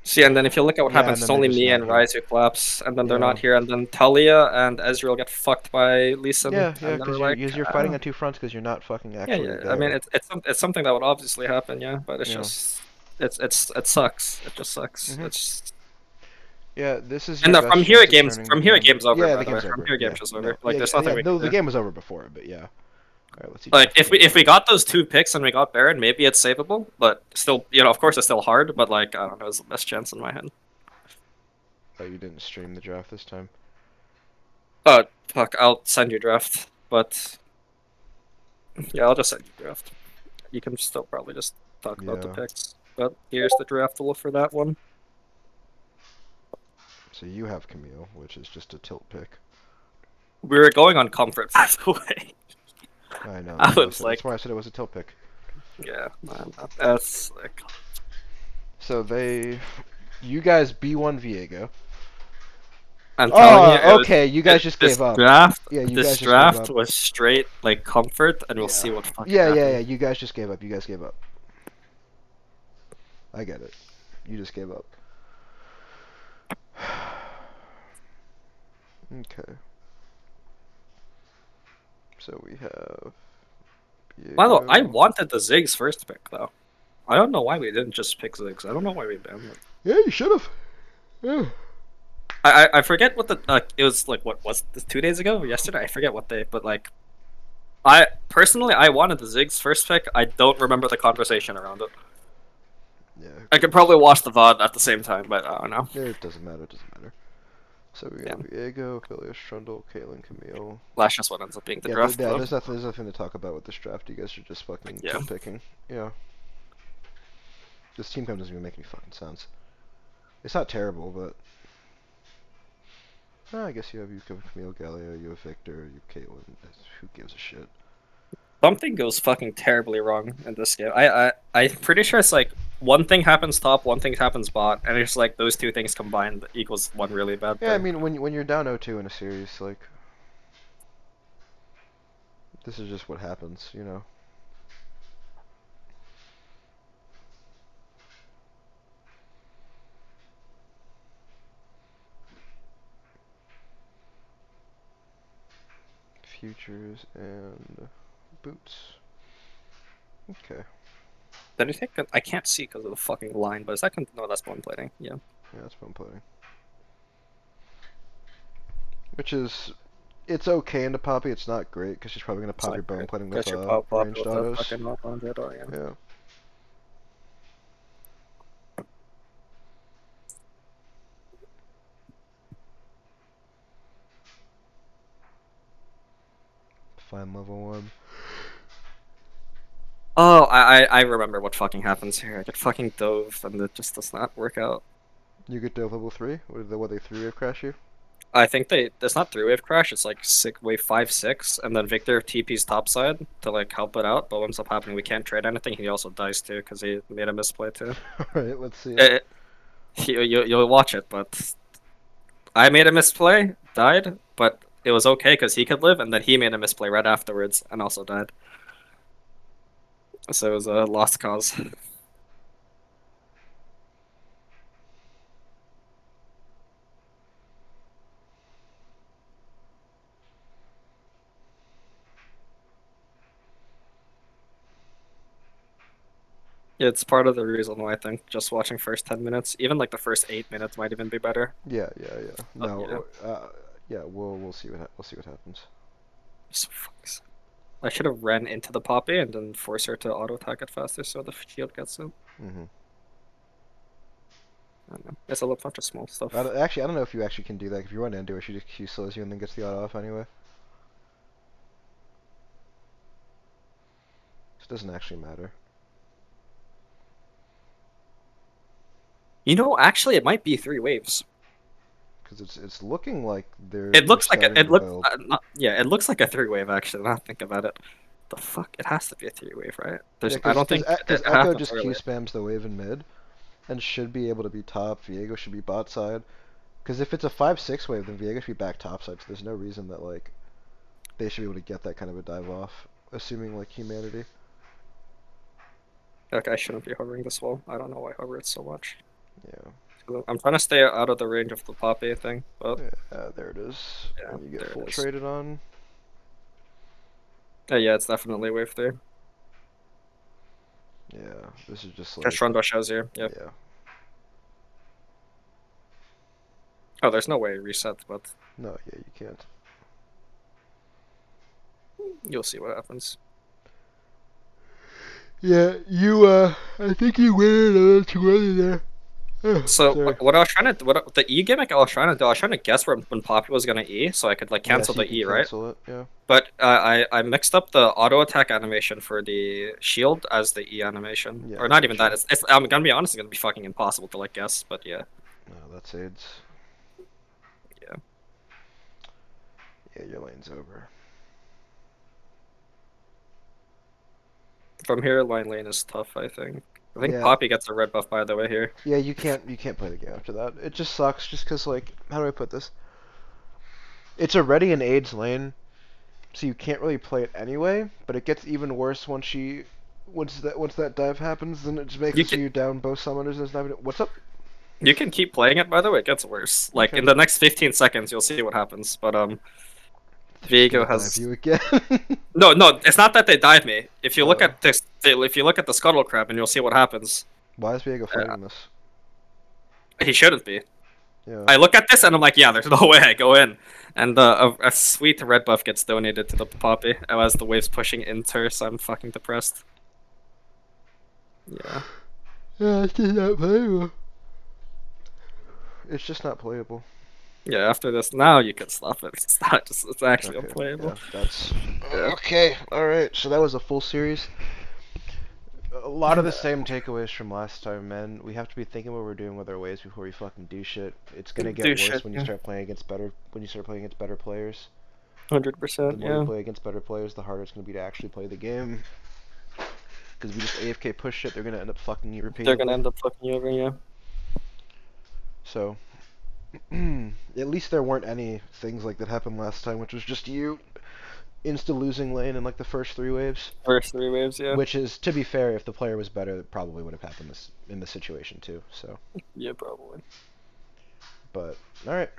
See, and then if you look at what happens, it's only me and Ryze who collapse, and then they're not here, and then Talia and Ezreal get fucked by Lee Sin. Yeah, because you're fighting on two fronts because you're not fucking actually there. I mean, it's something that would obviously happen, yeah, but it's just it sucks. It just sucks. It's yeah, this is. And from here, game's over. Yeah, by the way. From here, game's just over. Like, there's nothing we can do. The game was over before, but yeah. All right, let's see. Like, if we got those 2 picks and we got Baron, maybe it's savable. But still, of course, it's still hard. But like, I don't know, it's the best chance in my head. Oh, you didn't stream the draft this time. Fuck, I'll send you draft. But yeah, I'll just send you draft. You can still probably just talk about the picks. But here's the draft tool for that one. So you have Camille, which is just a tilt pick. We were going on comfort, by the way. I know. That's why I said it was a tilt pick. Yeah, man, that's like. So you guys B1 Viego. Okay, you guys just gave up. This draft was straight like comfort, and we'll see what fucking happens. Yeah. You guys just gave up. I get it. You just gave up. Okay. So we have. By the way, I wanted the Ziggs first pick though. I don't know why we didn't just pick Ziggs. I don't know why we banned it. Yeah, you should have. Yeah. I forget what it was like. What was this 2 days ago or yesterday? I forget what day, but like, I wanted the Ziggs first pick. I don't remember the conversation around it. Yeah. I could probably watch the VOD at the same time, but I don't know. Yeah, it doesn't matter. So we have Viego, Phileas, Trundle, Caitlyn, Camille. That's just what ends up being the draft. Yeah, there's nothing to talk about with this draft. You guys are just fucking picking. Yeah. This team doesn't even make any fucking sense. It's not terrible, but I guess you have Camille, Galio, you have Victor, you have Caitlyn. Who gives a shit? Something goes fucking terribly wrong in this game. I'm pretty sure it's like one thing happens top, one thing happens bot, and it's like those 2 things combined equals one really bad thing. Yeah, I mean when you're down 0-2 in a series, like this is just what happens, you know. Futures and boots. Okay. Did I think that I can't see because of the fucking line, but is that no, that's bone plating. Yeah. Yeah, that's bone plating. Which is, it's okay into Poppy. It's not great because she's probably gonna pop your bone plating with ranged autos. Yeah. Find level 1. Oh, I remember what fucking happens here. I get fucking dove and it just does not work out. You get to level 3? What they 3-wave crash you? I think it's not 3-wave crash, it's like wave 5, 6, and then Victor TP's topside to like help it out, but what ends up happening, we can't trade anything, he also dies too, because he made a misplay too. Alright, let's see it. You'll watch it, but I made a misplay, died, but it was okay because he could live, and then he made a misplay right afterwards and also died. So it was a lost cause. It's part of the reason why I think just watching first 10 minutes, even like the first 8 minutes might even be better. Yeah, yeah, yeah. But yeah. No, yeah, we'll see what happens. So fucks. I should have ran into the Poppy and then force her to auto attack it faster so the shield gets in. Mhm. I don't know. It's a little bunch of small stuff. Actually, I don't know if you actually can do that. If you run into her, she slows you and then gets the auto off anyway. It doesn't actually matter. You know, actually, it might be 3 waves. Because it's looking like It looks like starting it to looks build. yeah, it looks like a 3-wave actually. Now I think about it, the fuck, it has to be a 3-wave, right? Yeah, I don't think because it Echo happens just Q early. spams the wave in mid, and should be able to be top. Viego should be bot side. Because if it's a 5-6 wave, then Viego should be back top side. So there's no reason that like they should be able to get that kind of a dive off, assuming like humanity. Like I shouldn't be hovering this wall. I don't know why I hover it so much. Yeah. I'm trying to stay out of the range of the Poppy thing, but Yeah, there it is. yeah, And you get there full it is. traded on. Yeah, it's definitely wave 3. Yeah, this is just Just like Rondo shows here. Yep. yeah. Oh, there's no way it resets, but No, yeah, you can't. you'll see what happens. Yeah, I think you win a little too early there. So Sorry. what I was trying to what the E gimmick I was trying to do, I was trying to guess when Poppy was gonna E, so I could like Yeah, cancel so you the can E, right? cancel it. Yeah. But I mixed up the auto attack animation for the shield as the E animation, Yeah, or not even that. sure. It's I'm gonna be honest, it's gonna be fucking impossible to like guess, but yeah, No, that's AIDS. yeah. Yeah, your lane's over. From here, lane is tough. I think. I think Yeah. Poppy gets a red buff by the way here. Yeah, you can't play the game after that. It just sucks just cuz like how do I put this? It's already an AIDS lane, so you can't really play it anyway, but it gets even worse once that dive happens, then it just makes You it so can you down both summoners and it's not even what's up? you can keep playing it. By the way, it gets worse. Like Okay. in the next 15 seconds, you'll see what happens. But They're just gonna Viego dive has you again. no. It's not that they dive me. If you look Uh, at this, if you look at the scuttle crab, and you'll see what happens. why is Viego Uh, fighting this? he shouldn't be. Yeah. I look at this and I'm like, yeah, there's no way I go in. And a sweet red buff gets donated to the Poppy as the wave's pushing into her, so I'm fucking depressed. Yeah. Yeah, it's just not playable. It's just not playable. Yeah, after this, now you can stop it. It's not just, it's actually Okay, unplayable. yeah, that's Yeah. okay. All right, so that was a full series. A lot of the same takeaways from last time, man. We have to be thinking what we're doing with our ways before we fucking do shit. It's gonna get Do worse shit, when you yeah. start playing against better players. The 100%, more you yeah. play against better players, the harder it's gonna be to actually play the game. Because we just AFK push shit, they're gonna end up fucking you They're gonna repeatedly. end up fucking you over, yeah. So, at least there weren't any things like that happened last time, which was just you insta losing lane in like the first 3 waves. First 3 waves, yeah. Which is, to be fair, if the player was better, it probably would have happened in this situation too. So, Yeah, probably. but all right.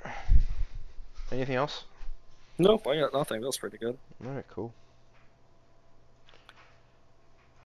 Anything else? Nope, I got nothing. That was pretty good. All right, cool.